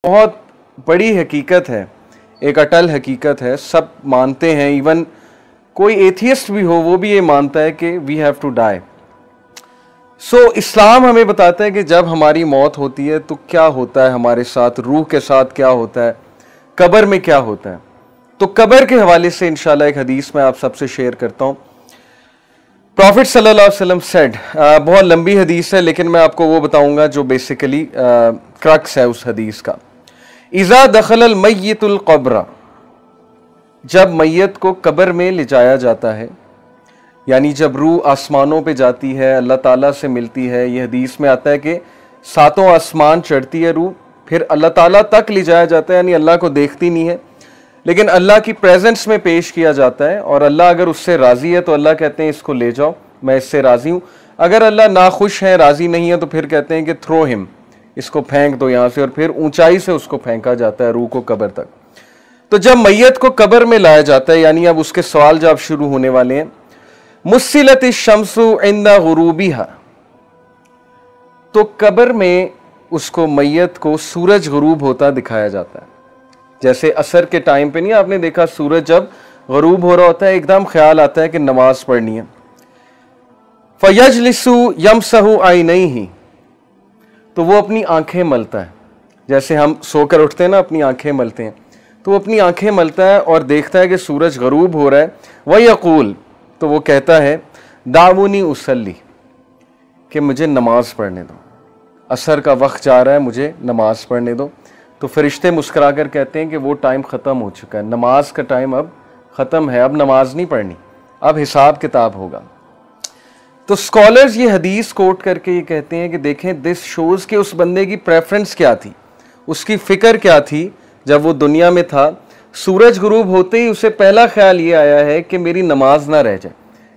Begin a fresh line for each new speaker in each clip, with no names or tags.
बहुत बड़ी हकीकत है, एक अटल हकीकत है, सब मानते हैं। इवन कोई एथियस्ट भी हो वो भी ये मानता है कि वी हैव टू डाई। सो इस्लाम हमें बताता है कि जब हमारी मौत होती है तो क्या होता है हमारे साथ, रूह के साथ क्या होता है, कब्र में क्या होता है। तो कब्र के हवाले से इंशाल्लाह एक हदीस मैं आप सबसे शेयर करता हूँ। प्रॉफिट सल्लल्लाहु अलैहि वसल्लम सेड, बहुत लंबी हदीस है लेकिन मैं आपको वो बताऊंगा जो बेसिकली क्रक्स है उस हदीस का। इज़ा दखलल मय्यितुल क़ब्र, जब मैयत को कब्र में ले जाया जाता है, यानी जब रूह आसमानों पे जाती है, अल्लाह ताला से मिलती है। ये हदीस में आता है कि सातों आसमान चढ़ती है रूह, फिर अल्लाह ताला तक ले जाया जाता है, यानी अल्लाह को देखती नहीं है लेकिन अल्लाह की प्रेजेंस में पेश किया जाता है। और अल्लाह अगर उससे राज़ी है तो अल्लाह कहते हैं इसको ले जाओ, मैं इससे राज़ी हूँ। अगर अल्लाह नाखुश है, राज़ी नहीं है तो फिर कहते हैं कि थ्रो हिम, इसको फेंक दो यहाँ से, और फिर ऊंचाई से उसको फेंका जाता है रूह को कब्र तक। तो जब मैयत को कब्र में लाया जाता है, यानी अब उसके सवाल जवाब शुरू होने वाले हैं। मुस्सिलत शम्सु इंदा गुरूबिहा, तो कब्र में उसको मैयत को सूरज गुरूब होता दिखाया जाता है। जैसे असर के टाइम पे नहीं आपने देखा, सूरज जब गुरूब हो रहा होता है एकदम ख्याल आता है कि नमाज पढ़नी है। फयजलिसु यमसहु आइनैहि, तो वो अपनी आंखें मलता है। जैसे हम सोकर उठते हैं ना, अपनी आंखें मलते हैं, तो वो अपनी आंखें मलता है और देखता है कि सूरज गरूब हो रहा है। वह यकूल, तो वो कहता है दावुनी उसल्ली, कि मुझे नमाज पढ़ने दो, असर का वक्त जा रहा है, मुझे नमाज पढ़ने दो। तो फरिश्ते मुस्कुराकर कहते हैं कि वो टाइम ख़त्म हो चुका है, नमाज का टाइम अब ख़त्म है, अब नमाज नहीं पढ़नी, अब हिसाब किताब होगा। तो स्कॉलर्स ये हदीस कोट करके ये कहते हैं कि देखें, दिस शोज़ कि उस बंदे की प्रेफरेंस क्या थी, उसकी फ़िक्र क्या थी जब वो दुनिया में था। सूरज गुरूब होते ही उसे पहला ख्याल ये आया है कि मेरी नमाज ना रह जाए,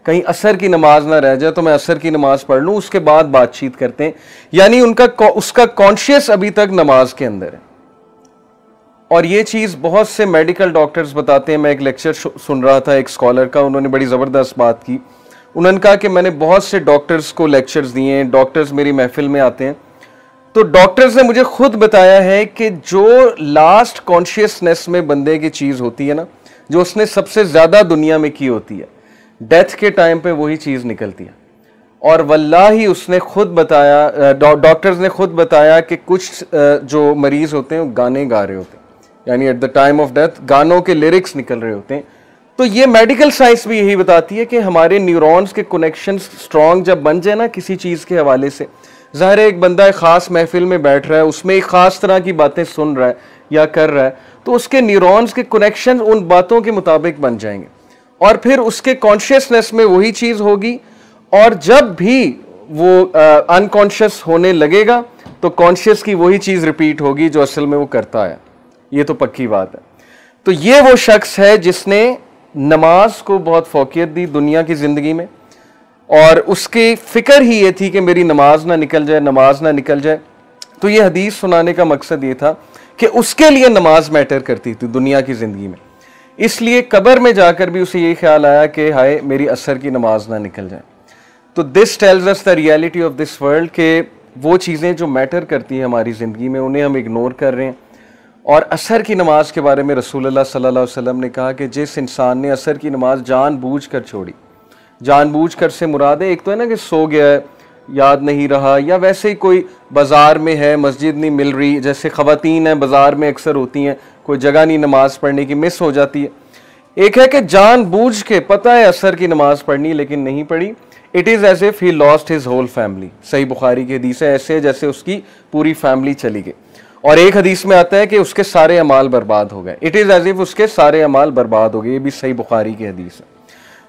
कहीं असर की नमाज ना रह जाए, तो मैं असर की नमाज पढ़ लूँ, उसके बाद बातचीत करते हैं। यानी उसका कॉन्शियस अभी तक नमाज के अंदर है। और ये चीज़ बहुत से मेडिकल डॉक्टर्स बताते हैं। मैं एक लेक्चर सुन रहा था एक स्कॉलर का, उन्होंने बड़ी ज़बरदस्त बात की। उन्होंने कहा कि मैंने बहुत से डॉक्टर्स को लेक्चर्स दिए हैं, डॉक्टर्स मेरी महफिल में आते हैं, तो डॉक्टर्स ने मुझे खुद बताया है कि जो लास्ट कॉन्शियसनेस में बंदे की चीज़ होती है ना, जो उसने सबसे ज़्यादा दुनिया में की होती है, डेथ के टाइम पे वही चीज़ निकलती है। और वल्लाही उसने खुद बताया, डॉक्टर्स ने खुद बताया कि कुछ जो मरीज़ होते हैं वो गाने गा रहे होते हैं, यानी at the time of death गानों के लिरिक्स निकल रहे होते हैं। तो ये मेडिकल साइंस भी यही बताती है कि हमारे न्यूरॉन्स के कनेक्शन स्ट्रॉन्ग जब बन जाए ना किसी चीज़ के हवाले से, ज़ाहिर है एक बंदा एक ख़ास महफिल में बैठ रहा है, उसमें एक ख़ास तरह की बातें सुन रहा है या कर रहा है, तो उसके न्यूरॉन्स के कनेक्शन उन बातों के मुताबिक बन जाएंगे और फिर उसके कॉन्शियसनेस में वही चीज़ होगी। और जब भी वो अनकॉन्शियस होने लगेगा तो कॉन्शियस की वही चीज़ रिपीट होगी जो असल में वो करता है। ये तो पक्की बात है। तो ये वो शख्स है जिसने नमाज को बहुत फौकियत दी दुनिया की ज़िंदगी में, और उसकी फ़िक्र ही ये थी कि मेरी नमाज ना निकल जाए, नमाज ना निकल जाए। तो ये हदीस सुनाने का मकसद ये था कि उसके लिए नमाज मैटर करती थी दुनिया की ज़िंदगी में, इसलिए कब्र में जाकर भी उसे ये ख्याल आया कि हाय मेरी असर की नमाज ना निकल जाए। तो this tells us the reality of this world, के वो चीज़ें जो मैटर करती हैं हमारी ज़िंदगी में उन्हें हम इग्नोर कर रहे हैं। और असर की नमाज के बारे में रसूलुल्लाह सल्लल्लाहु अलैहि वसल्लम ने कहा कि जिस इंसान ने असर की नमाज जानबूझकर छोड़ी, जानबूझकर से मुराद है एक तो है ना कि सो गया है, याद नहीं रहा, या वैसे ही कोई बाज़ार में है, मस्जिद नहीं मिल रही, जैसे ख़वातीन हैं बाज़ार में अक्सर होती हैं, कोई जगह नहीं नमाज़ पढ़ने की, मिस हो जाती है। एक है कि जानबूझ के पता है असर की नमाज़ पढ़नी लेकिन नहीं पढ़ी। It is as if he lost his whole family, Sahih Bukhari की हदीस है, ऐसे जैसे उसकी पूरी फैमिली चली गई। और एक हदीस में आता है कि उसके सारे अमाल बर्बाद हो गए, इट इज़ एज इफ उसके सारे अमाल बर्बाद हो गए। ये भी सही बुखारी की हदीस है।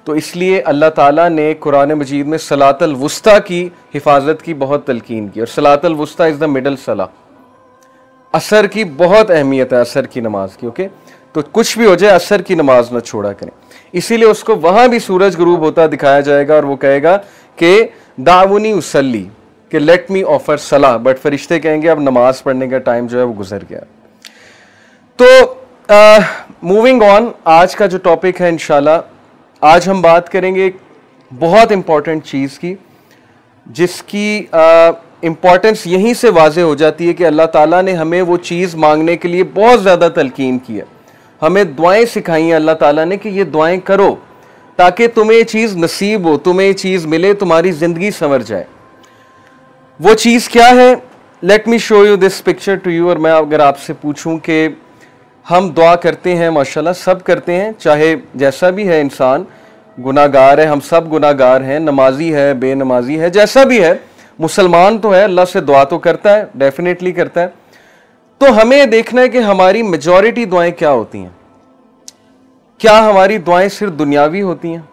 तो इसलिए अल्लाह ताला ने कुरान मजीद में सलातुल वुस्ता की हिफाजत की बहुत तलकीन की, और सलातुल वुस्ता इज़ द मिडल सला। असर की बहुत अहमियत है, असर की नमाज की। ओके, तो कुछ भी हो जाए असर की नमाज न छोड़ा करें। इसीलिए उसको वहाँ भी सूरज गुरूब होता दिखाया जाएगा और वो कहेगा कि दावुनी उसल्ली, कि लेट मी ऑफर सलाह, बट फरिश्ते कहेंगे अब नमाज पढ़ने का टाइम जो है वो गुजर गया। तो मूविंग ऑन, आज का जो टॉपिक है इंशाल्लाह, आज हम बात करेंगे एक बहुत इंपॉर्टेंट चीज़ की, जिसकी इम्पॉर्टेंस यहीं से वाजे हो जाती है कि अल्लाह ताला ने हमें वो चीज़ मांगने के लिए बहुत ज़्यादा तलकीन की है, हमें दुआएं सिखाई हैं अल्लाह ताला ने कि ये दुआएं करो ताकि तुम्हें ये चीज़ नसीब हो, तुम्हें ये चीज़ मिले, तुम्हारी ज़िंदगी संवर जाए। वो चीज़ क्या है? Let me show you this picture to you. और मैं अगर आपसे पूछूं कि हम दुआ करते हैं, माशाल्लाह सब करते हैं, चाहे जैसा भी है इंसान, गुनाहगार है, हम सब गुनाहगार हैं, नमाजी है, बेनमाजी है, जैसा भी है, मुसलमान तो है, अल्लाह से दुआ तो करता है, डेफिनेटली करता है। तो हमें देखना है कि हमारी मेजॉरिटी दुआएं क्या होती हैं। क्या हमारी दुआएं सिर्फ दुनियावी होती हैं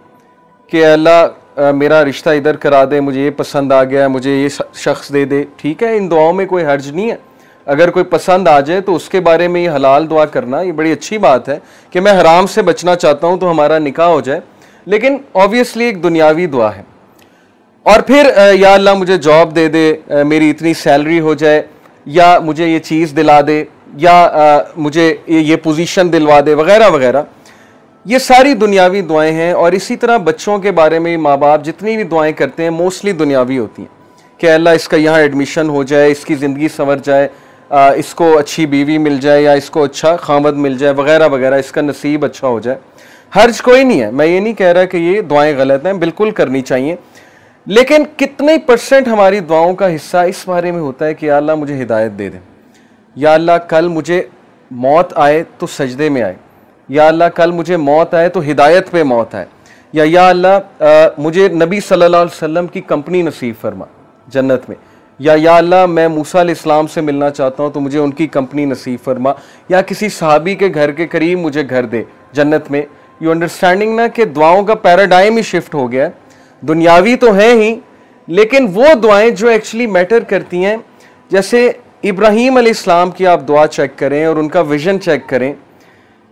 कि अल्लाह मेरा रिश्ता इधर करा दे, मुझे ये पसंद आ गया, मुझे ये शख्स दे दे, ठीक है, इन दुआओं में कोई हर्ज नहीं है। अगर कोई पसंद आ जाए तो उसके बारे में ये हलाल दुआ करना, ये बड़ी अच्छी बात है कि मैं हराम से बचना चाहता हूँ तो हमारा निकाह हो जाए, लेकिन ऑब्वियसली एक दुनियावी दुआ है। और फिर या अल्लाह मुझे जॉब दे दे, मेरी इतनी सैलरी हो जाए, या मुझे ये चीज़ दिला दे, या मुझे ये पोजीशन दिलवा दे, वगैरह वगैरह। ये सारी दुनियावी दुआएं हैं। और इसी तरह बच्चों के बारे में माँ बाप जितनी भी दुआएं करते हैं मोस्टली दुनियावी होती हैं कि अल्लाह इसका यहाँ एडमिशन हो जाए, इसकी ज़िंदगी संवर जाए, इसको अच्छी बीवी मिल जाए, या इसको अच्छा खामद मिल जाए, वगैरह वगैरह, इसका नसीब अच्छा हो जाए। हर्ज कोई नहीं है, मैं ये नहीं कह रहा कि ये दुआएं गलत हैं, बिल्कुल करनी चाहिए, लेकिन कितने % हमारी दुआओं का हिस्सा इस बारे में होता है कि या अल्लाह मुझे हिदायत दे दे, या अल्लाह कल मुझे मौत आए तो सजदे में आए, या अल्लाह कल मुझे मौत आए तो हिदायत पे मौत आए, या अल्लाह मुझे नबी सल्लल्लाहु अलैहि वसल्लम की कंपनी नसीब फरमा जन्नत में, या अल्लाह मैं मूसा अलैहिस्सलाम से मिलना चाहता हूँ तो मुझे उनकी कंपनी नसीब फरमा, या किसी सहाबी के घर के करीब मुझे घर दे जन्नत में। यू अंडरस्टैंडिंग ना कि दुआओं का पैराडाइम ही शिफ्ट हो गया है। दुनियावी तो है ही, लेकिन वो दुआएं जो एक्चुअली मैटर करती हैं, जैसे इब्राहीम अलैहिस्सलाम की आप दुआ चेक करें और उनका विजन चेक करें,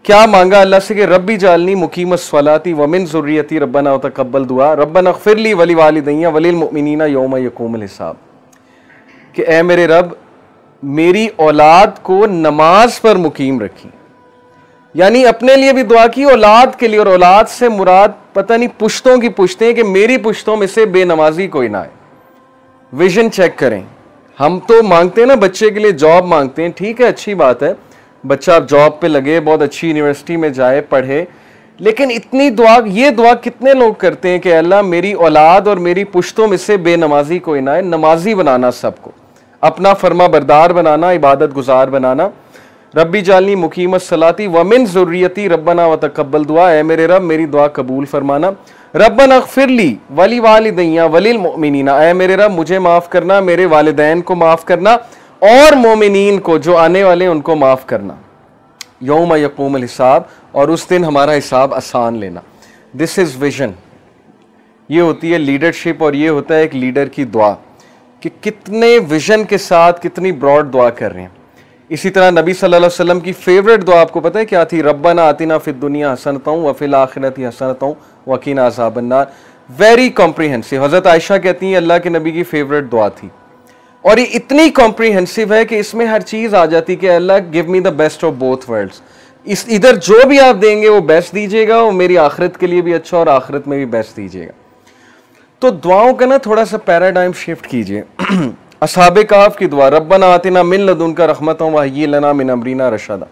क्या मांगा अल्लाह से कि रब्बी जालनी मुकीमस्सलाती व मिन ज़ुर्रियती रब्बना व तक़ब्बल दुआ रब्बना इग़फ़िरली व लिवालिदैया व लिलमुमिनीना यौम यक़ूमुल हिसाब, कि ए मेरे रब मेरी औलाद को नमाज पर मुकीम रखी। यानी अपने लिए भी दुआ की, औलाद के लिए, और औलाद से मुराद पता नहीं पुश्तों की पुश्तें, कि मेरी पुश्तों में से बेनमाजी कोई ना आए। विजन चेक करें। हम तो मांगते हैं ना बच्चे के लिए जॉब मांगते हैं, ठीक है, अच्छी बात है, बच्चा जॉब पे लगे, बहुत अच्छी यूनिवर्सिटी में जाए, पढ़े, लेकिन इतनी दुआ, ये दुआ कितने लोग करते हैं कि अल्लाह मेरी औलाद और मेरी पुश्तों में से बेनमाजी कोई ना आए। नमाजी बनाना, सबको अपना फर्मा बरदार बनाना, इबादत गुजार बनाना। रब्बी जालनी मुकीमस्सलाती व मिन ज़ुर्रियती रब्बना व तक़ब्बल दुआ, ए मेरे रब मेरी दुआ कबूल फरमाना। रब्बना इग़फ़िरली व लिवालिदैया व लिलमुमिनीना, ए मेरे रब मुझे माफ़ करना, मेरे वालिदैन को माफ़ करना, और मोमिनीन को जो आने वाले उनको माफ़ करना। यौम यक़ूमुल हिसाब, और उस दिन हमारा हिसाब आसान लेना। This is vision. ये होती है लीडरशिप, और ये होता है एक लीडर की दुआ कि कितने विजन के साथ कितनी ब्रॉड दुआ कर रहे हैं। इसी तरह नबी सल्लल्लाहु अलैहि वसल्लम की फेवरेट दुआ आपको पता है क्या थी? रब्बना आतिना फिद दुनिया हसनतौ व फिल आखिरति हसनतौ व क़िना अज़ाबन्नार। Very comprehensive. हज़रत आयशा कहती हैं अल्लाह के नबी की फेवरेट दुआ थी, और ये इतनी कॉम्प्रिहेंसिव है कि इसमें हर चीज़ आ जाती कि Allah give me the best of both worlds. इस इधर जो भी आप देंगे वो बेस्ट दीजिएगा, वो मेरी आखिरत के लिए भी अच्छा और आखिरत में भी बेस्ट दीजिएगा। तो दुआओं का ना थोड़ा सा पैराडाइम शिफ्ट कीजिए। असहाबे काफ की दुआ, रब्बना आतिना मिन लदुनका रहमतन व हय्यि लना मिन अमरिना रशदा।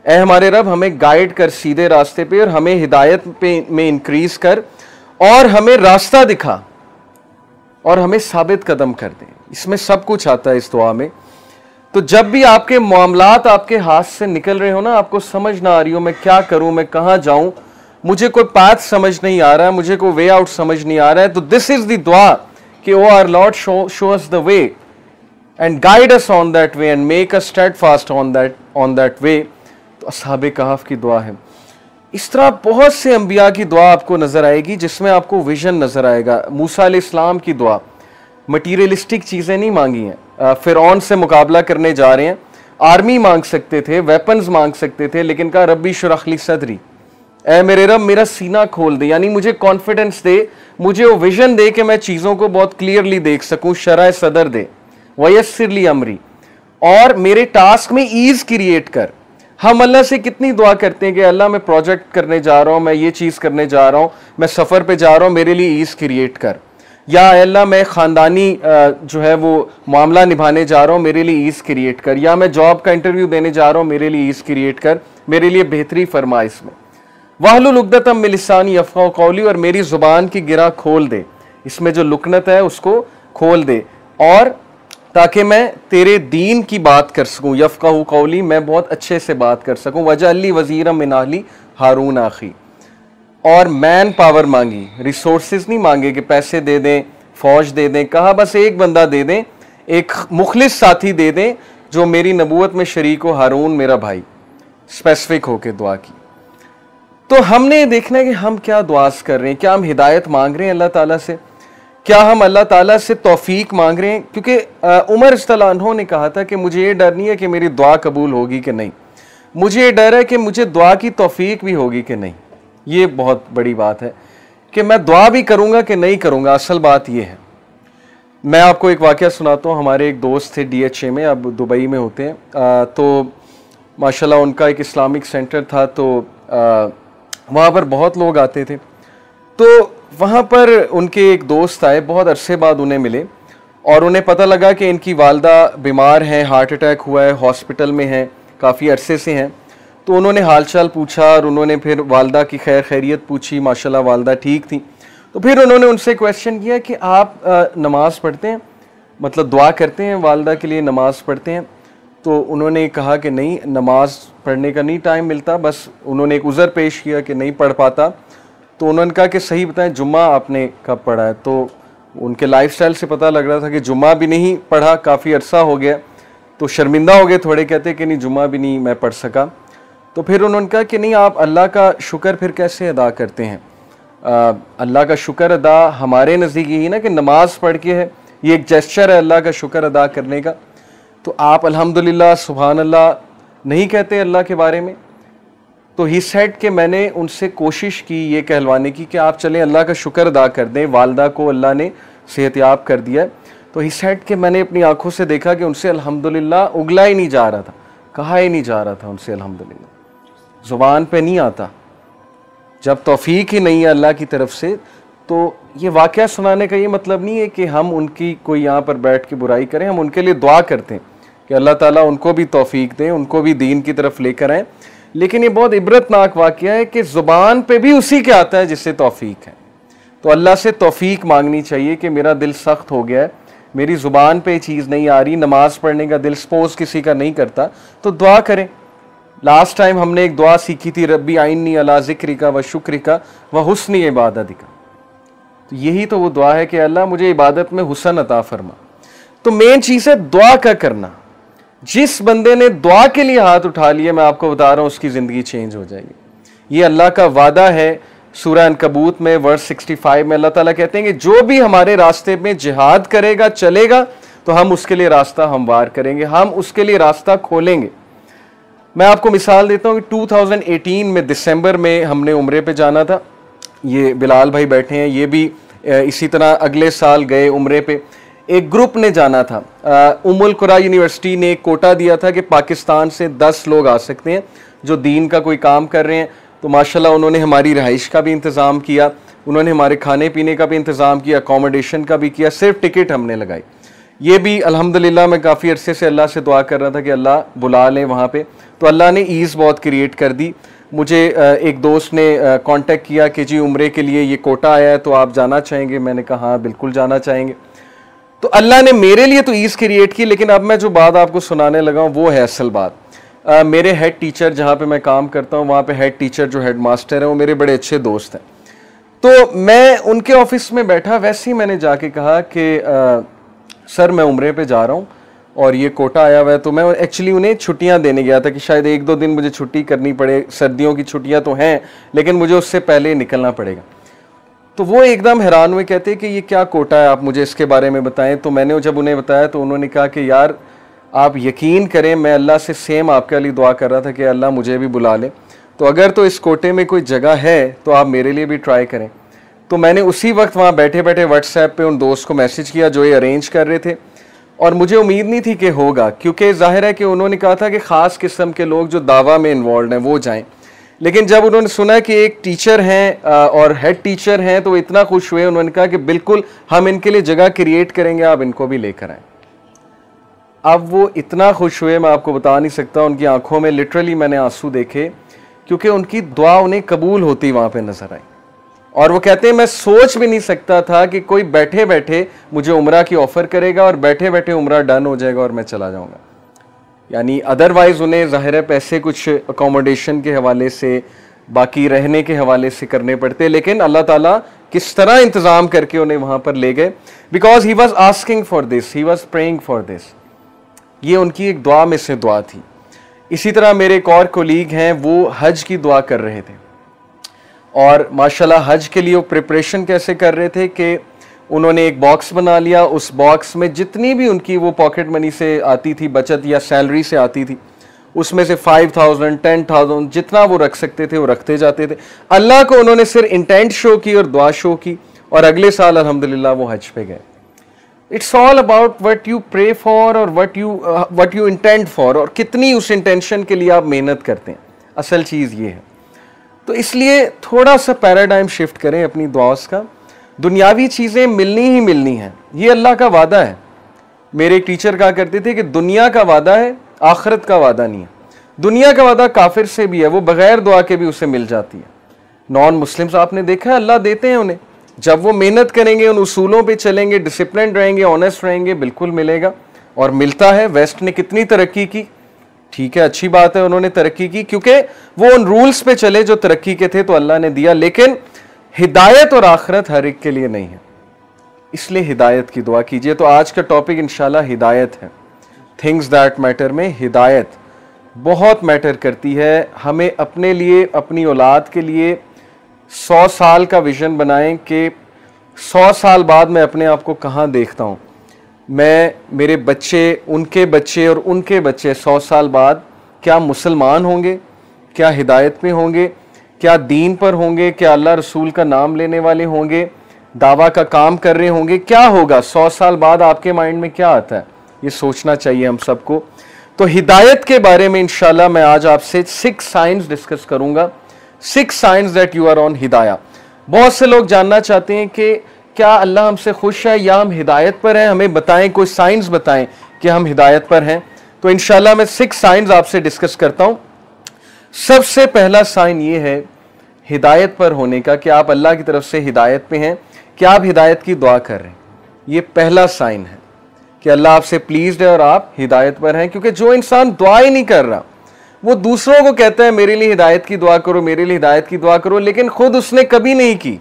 ए हमारे रब हमें गाइड कर सीधे रास्ते पे, और हमें हिदायत पे में इंक्रीज कर, और हमें रास्ता दिखा, और हमें साबित कदम कर दे। इसमें सब कुछ आता है इस दुआ में। तो जब भी आपके मामलात आपके हाथ से निकल रहे हो ना, आपको समझ ना आ रही हो मैं क्या करूं, मैं कहाँ जाऊं, मुझे कोई पाथ समझ नहीं आ रहा है, मुझे कोई वे आउट समझ नहीं आ रहा है, तो दिस इज द दुआ कि O our lord show us the way and guide us on that way and make us steadfast on that way. तो असहाबे कहफ की दुआ है। इस तरह बहुत से अंबिया की दुआ आपको नजर आएगी जिसमें आपको विजन नजर आएगा। मूसा अलैहिस्सलाम की दुआ, मटीरियलिस्टिक चीजें नहीं मांगी हैं, फिरौन से मुकाबला करने जा रहे हैं, आर्मी मांग सकते थे, वेपन्स मांग सकते थे, लेकिन कहा रब्बी शुरह ली सदरी, ऐ मेरे रब मेरा सीना खोल दे, यानी मुझे कॉन्फिडेंस दे, मुझे वो विजन दे कि मैं चीज़ों को बहुत क्लियरली देख सकूं, शरह सदर दे, वयस्सिर ली अमरी, और मेरे टास्क में ईज क्रिएट कर। हम अल्लाह से कितनी दुआ करते हैं कि अल्लाह मैं प्रोजेक्ट करने जा रहा हूँ, मैं ये चीज़ करने जा रहा हूँ, मैं सफ़र पे जा रहा हूँ, मेरे लिए ईज क्रिएट कर। या अल्लाह मैं ख़ानदानी जो है वो मामला निभाने जा रहा हूँ, मेरे लिए ईज़ क्रिएट कर, या मैं जॉब का इंटरव्यू देने जा रहा हूँ, मेरे लिए ईज़ क्रिएट कर, मेरे लिए बेहतरी फरमा इसमें। वाहलुल उक़दतम मिन लिसानी यफ़क़हू क़ौली, और मेरी ज़ुबान की गिरा खोल दे, इसमें जो लुकनत है उसको खोल दे, और ताकि मैं तेरे दीन की बात कर सकूँ। यफ़क़हू क़ौली, मैं बहुत अच्छे से बात कर सकूँ। वजअल्नी वज़ीरम मिन अहली हारून आखी, और मैन पावर मांगी, रिसोर्सेज नहीं मांगे कि पैसे दे दें, फौज दे दें, कहा बस एक बंदा दे दें, एक मुखलिस साथी दे दें जो मेरी नबूवत में शरीक हो, हारून मेरा भाई, स्पेसिफिक होके दुआ की। तो हमने देखना है कि हम क्या दुआस कर रहे हैं, क्या हम हिदायत मांग रहे हैं अल्लाह ताला से, क्या हम अल्लाह ताला से तौफीक मांग रहे हैं। क्योंकि उमर रज़ियल्लाहु अन्हु ने कहा था कि मुझे ये डर नहीं है कि मेरी दुआ कबूल होगी कि नहीं, मुझे ये डर है कि मुझे दुआ की तौफीक भी होगी कि नहीं। ये बहुत बड़ी बात है कि मैं दुआ भी करूंगा कि नहीं करूंगा, असल बात ये है। मैं आपको एक वाक़या सुनाता हूँ। हमारे एक दोस्त थे DHA में, अब दुबई में होते हैं, तो माशाल्लाह उनका एक इस्लामिक सेंटर था, तो वहाँ पर बहुत लोग आते थे। तो वहाँ पर उनके एक दोस्त आए, बहुत अरसे बाद उन्हें मिले, और उन्हें पता लगा कि इनकी वालदा बीमार हैं, हार्ट अटैक हुआ है, हॉस्पिटल में हैं, काफ़ी अरसे से हैं। तो उन्होंने हालचाल पूछा, और उन्होंने फिर वालदा की खैर खैरियत पूछी, माशाल्लाह वालदा ठीक थी। तो फिर उन्होंने उनसे क्वेश्चन किया कि आप नमाज़ पढ़ते हैं, मतलब दुआ करते हैं वालदा के लिए, नमाज़ पढ़ते हैं? तो उन्होंने कहा कि नहीं, नमाज पढ़ने का नहीं टाइम मिलता। बस उन्होंने एक उज़र पेश किया कि नहीं पढ़ पाता। तो उन्होंने कहा कि सही बताएं, जुम्मा आपने कब पढ़ा है? तो उनके लाइफस्टाइल से पता लग रहा था कि जुम्मा भी नहीं पढ़ा, काफ़ी अरसा हो गया। तो शर्मिंदा हो गए थोड़े, कहते कि नहीं जुम्मा भी नहीं मैं पढ़ सका। तो फिर उन्होंने कहा कि नहीं, आप अल्लाह का शुक्र फिर कैसे अदा करते हैं? अल्लाह का शुक्र अदा हमारे नज़दीक यही ना कि नमाज पढ़ के है, ये एक जेस्चर है अल्लाह का शुक्र अदा करने का। तो आप अल्हम्दुलिल्लाह सुभान अल्लाह नहीं कहते अल्लाह के बारे में? तो ही सेड कि मैंने उनसे कोशिश की ये कहलवाने की कि आप चलें अल्लाह का शुक्र अदा कर दें, वालदा को अल्लाह ने सेहतयाब कर दिया है। तो ही सेड कि मैंने अपनी आंखों से देखा कि उनसे अल्हम्दुलिल्लाह उगला ही नहीं जा रहा था, कहा ही नहीं जा रहा था उनसे अल्हम्दुलिल्लाह, ज़ुबान पे नहीं आता। जब तौफीक ही नहीं है अल्लाह की तरफ से, तो ये वाक़या सुनाने का ये मतलब नहीं है कि हम उनकी कोई यहाँ पर बैठ के बुराई करें, हम उनके लिए दुआ करते हैं कि अल्लाह ताला उनको भी तौफीक दें, उनको भी दीन की तरफ लेकर आएँ। लेकिन ये बहुत इबरतनाक वाक़या है कि ज़ुबान पे भी उसी के आता है जिससे तौफीक है। तो अल्लाह से तौफीक मांगनी चाहिए कि मेरा दिल सख्त हो गया है, मेरी ज़ुबान पे चीज़ नहीं आ रही, नमाज़ पढ़ने का दिल सपोज किसी का नहीं करता, तो दुआ करें। लास्ट टाइम हमने एक दुआ सीखी थी, रब्बी आइन्नी अला ज़िक्रिका व शुक्रिका व हुस्नी इबादतिका। तो यही तो वो दुआ है कि अल्लाह मुझे इबादत में हुस्न अता फरमा। तो मेन चीज़ है दुआ का करना। जिस बंदे ने दुआ के लिए हाथ उठा लिया, मैं आपको बता रहा हूँ उसकी ज़िंदगी चेंज हो जाएगी। ये अल्लाह का वादा है। सूरह अनकबूत में वर्स 65 में अल्लाह ताला कहते हैं कि जो भी हमारे रास्ते में जिहाद करेगा, चलेगा, तो हम उसके लिए रास्ता हमवार करेंगे, हम उसके लिए रास्ता खोलेंगे। मैं आपको मिसाल देता हूँ कि 2018 में दिसंबर में हमने उम्रे पे जाना था। ये बिलाल भाई बैठे हैं, ये भी इसी तरह अगले साल गए उम्रे पे। एक ग्रुप ने जाना था। उम्मुल कुरा यूनिवर्सिटी ने एक कोटा दिया था कि पाकिस्तान से 10 लोग आ सकते हैं जो दीन का कोई काम कर रहे हैं। तो माशाल्लाह उन्होंने हमारी रहाइश का भी इंतज़ाम किया, उन्होंने हमारे खाने पीने का भी इंतज़ाम किया, अकोमोडेशन का भी किया, सिर्फ टिकट हमने लगाई। ये भी अल्हम्दुलिल्लाह मैं काफ़ी अरसे से अल्लाह से दुआ कर रहा था कि अल्लाह बुला लें वहाँ पे। तो अल्लाह ने ईज़ बहुत क्रिएट कर दी। मुझे एक दोस्त ने कांटेक्ट किया कि जी उम्रे के लिए ये कोटा आया है, तो आप जाना चाहेंगे? मैंने कहा हाँ बिल्कुल जाना चाहेंगे। तो अल्लाह ने मेरे लिए तो ईज़ क्रिएट की। लेकिन अब मैं जो बात आपको सुनाने लगा हूँ वो है असल बात। मेरे हेड टीचर जहाँ पे मैं काम करता हूँ, वहाँ पे हेड टीचर जो हेड मास्टर है वो मेरे बड़े अच्छे दोस्त हैं। तो मैं उनके ऑफिस में बैठा, वैसे ही मैंने जाके कहा कि सर मैं उम्रे पे जा रहा हूँ और ये कोटा आया हुआ है। तो मैं एक्चुअली उन्हें छुट्टियाँ देने गया था कि शायद 1-2 दिन मुझे छुट्टी करनी पड़े, सर्दियों की छुट्टियाँ तो हैं लेकिन मुझे उससे पहले निकलना पड़ेगा। तो वो एकदम हैरान हुए, कहते कि ये क्या कोटा है, आप मुझे इसके बारे में बताएं। तो मैंने जब उन्हें बताया तो उन्होंने कहा कि यार आप यकीन करें, मैं अल्लाह से सेम आपके लिए दुआ कर रहा था कि अल्लाह मुझे भी बुला ले, तो अगर तो इस कोटे में कोई जगह है तो आप मेरे लिए भी ट्राई करें। तो मैंने उसी वक्त वहाँ बैठे बैठे व्हाट्सएप पे उन दोस्त को मैसेज किया जो ये अरेंज कर रहे थे, और मुझे उम्मीद नहीं थी कि होगा, क्योंकि जाहिर है कि उन्होंने कहा था कि ख़ास किस्म के लोग जो दावा में इन्वॉल्व हैं वो जाएं। लेकिन जब उन्होंने सुना कि एक टीचर हैं और हेड टीचर हैं तो वो इतना खुश हुए, उन्होंने कहा कि बिल्कुल हम इनके लिए जगह क्रिएट करेंगे, आप इनको भी लेकर आए। अब वो इतना खुश हुए, मैं आपको बता नहीं सकता, उनकी आंखों में लिटरली मैंने आंसू देखे, क्योंकि उनकी दुआ उन्हें कबूल होती वहाँ पे नजर आई। और वो कहते हैं मैं सोच भी नहीं सकता था कि कोई बैठे बैठे मुझे उम्रा की ऑफर करेगा और बैठे बैठे उम्रा डन हो जाएगा और मैं चला जाऊंगा। यानी अदरवाइज उन्हें ज़ाहिर है पैसे कुछ अकोमोडेशन के हवाले से, बाकी रहने के हवाले से करने पड़ते, लेकिन अल्लाह ताला किस तरह इंतज़ाम करके उन्हें वहाँ पर ले गए, because he was asking for this, he was praying for this. ये उनकी एक दुआ में से दुआ थी। इसी तरह मेरे एक और कोलीग हैं, वो हज की दुआ कर रहे थे और माशाल्लाह हज के लिए वो प्रिपरेशन कैसे कर रहे थे कि उन्होंने एक बॉक्स बना लिया, उस बॉक्स में जितनी भी उनकी वो पॉकेट मनी से आती थी, बचत या सैलरी से आती थी, उसमें से 5,000 10,000 जितना वो रख सकते थे वो रखते जाते थे। अल्लाह को उन्होंने सिर्फ इंटेंट शो की और दुआ शो की और अगले साल अल्हम्दुलिल्लाह वो हज पे गए। It's all about what you pray for और व्हाट यू इंटेंट फॉर, और कितनी उस इंटेंशन के लिए आप मेहनत करते हैं, असल चीज़ ये है। तो इसलिए थोड़ा सा पैराडाइम शिफ्ट करें अपनी दुआओं का। दुनियावी चीज़ें मिलनी ही मिलनी हैं, ये अल्लाह का वादा है। मेरे एक टीचर कहा करते थे कि दुनिया का वादा है, आखिरत का वादा नहीं है। दुनिया का वादा काफिर से भी है, वो बगैर दुआ के भी उसे मिल जाती है। नॉन मुस्लिम्स आपने देखा है अल्लाह देते हैं उन्हें, जब वो मेहनत करेंगे, उन उसूलों पे चलेंगे, डिसिप्लिन रहेंगे, ऑनेस्ट रहेंगे, बिल्कुल मिलेगा और मिलता है। वेस्ट ने कितनी तरक्की की, ठीक है, अच्छी बात है उन्होंने तरक्की की, क्योंकि वो उन रूल्स पे चले जो तरक्की के थे तो अल्लाह ने दिया। लेकिन हिदायत और आखिरत हर एक के लिए नहीं है, इसलिए हिदायत की दुआ कीजिए। तो आज का टॉपिक इंशाल्लाह हिदायत है। थिंग्स दैट मैटर में हिदायत बहुत मैटर करती है। हमें अपने लिए, अपनी औलाद के लिए 100 साल का विजन बनाएं कि 100 साल बाद मैं अपने आप को कहाँ देखता हूँ, मैं, मेरे बच्चे, उनके बच्चे और उनके बच्चे 100 साल बाद क्या मुसलमान होंगे, क्या हिदायत में होंगे, क्या दीन पर होंगे, क्या अल्लाह रसूल का नाम लेने वाले होंगे, दावा का काम कर रहे होंगे, क्या होगा 100 साल बाद आपके माइंड में क्या आता है, ये सोचना चाहिए हम सबको। तो हिदायत के बारे में इंशाल्लाह मैं आज आपसे 6 साइंस डिस्कस करूंगा, 6 signs that you are on हिदाया। बहुत से लोग जानना चाहते हैं कि क्या अल्लाह हमसे खुश है या हम हिदायत पर हैं, हमें बताएं, कोई साइंस बताएं कि हम हिदायत पर हैं। तो इंशाल्लाह मैं 6 साइंस आपसे डिस्कस करता हूं। सबसे पहला साइन ये है हिदायत पर होने का कि आप अल्लाह की तरफ से हिदायत पे हैं, कि आप हिदायत की दुआ कर रहे हैं। ये पहला साइन है कि अल्लाह आपसे प्लीज्ड है और आप हिदायत पर हैं। क्योंकि जो इंसान दुआ ही नहीं कर रहा, वो दूसरों को कहता है मेरे लिए हिदायत की दुआ करो, मेरे लिए हिदायत की दुआ करो, लेकिन खुद उसने कभी नहीं की,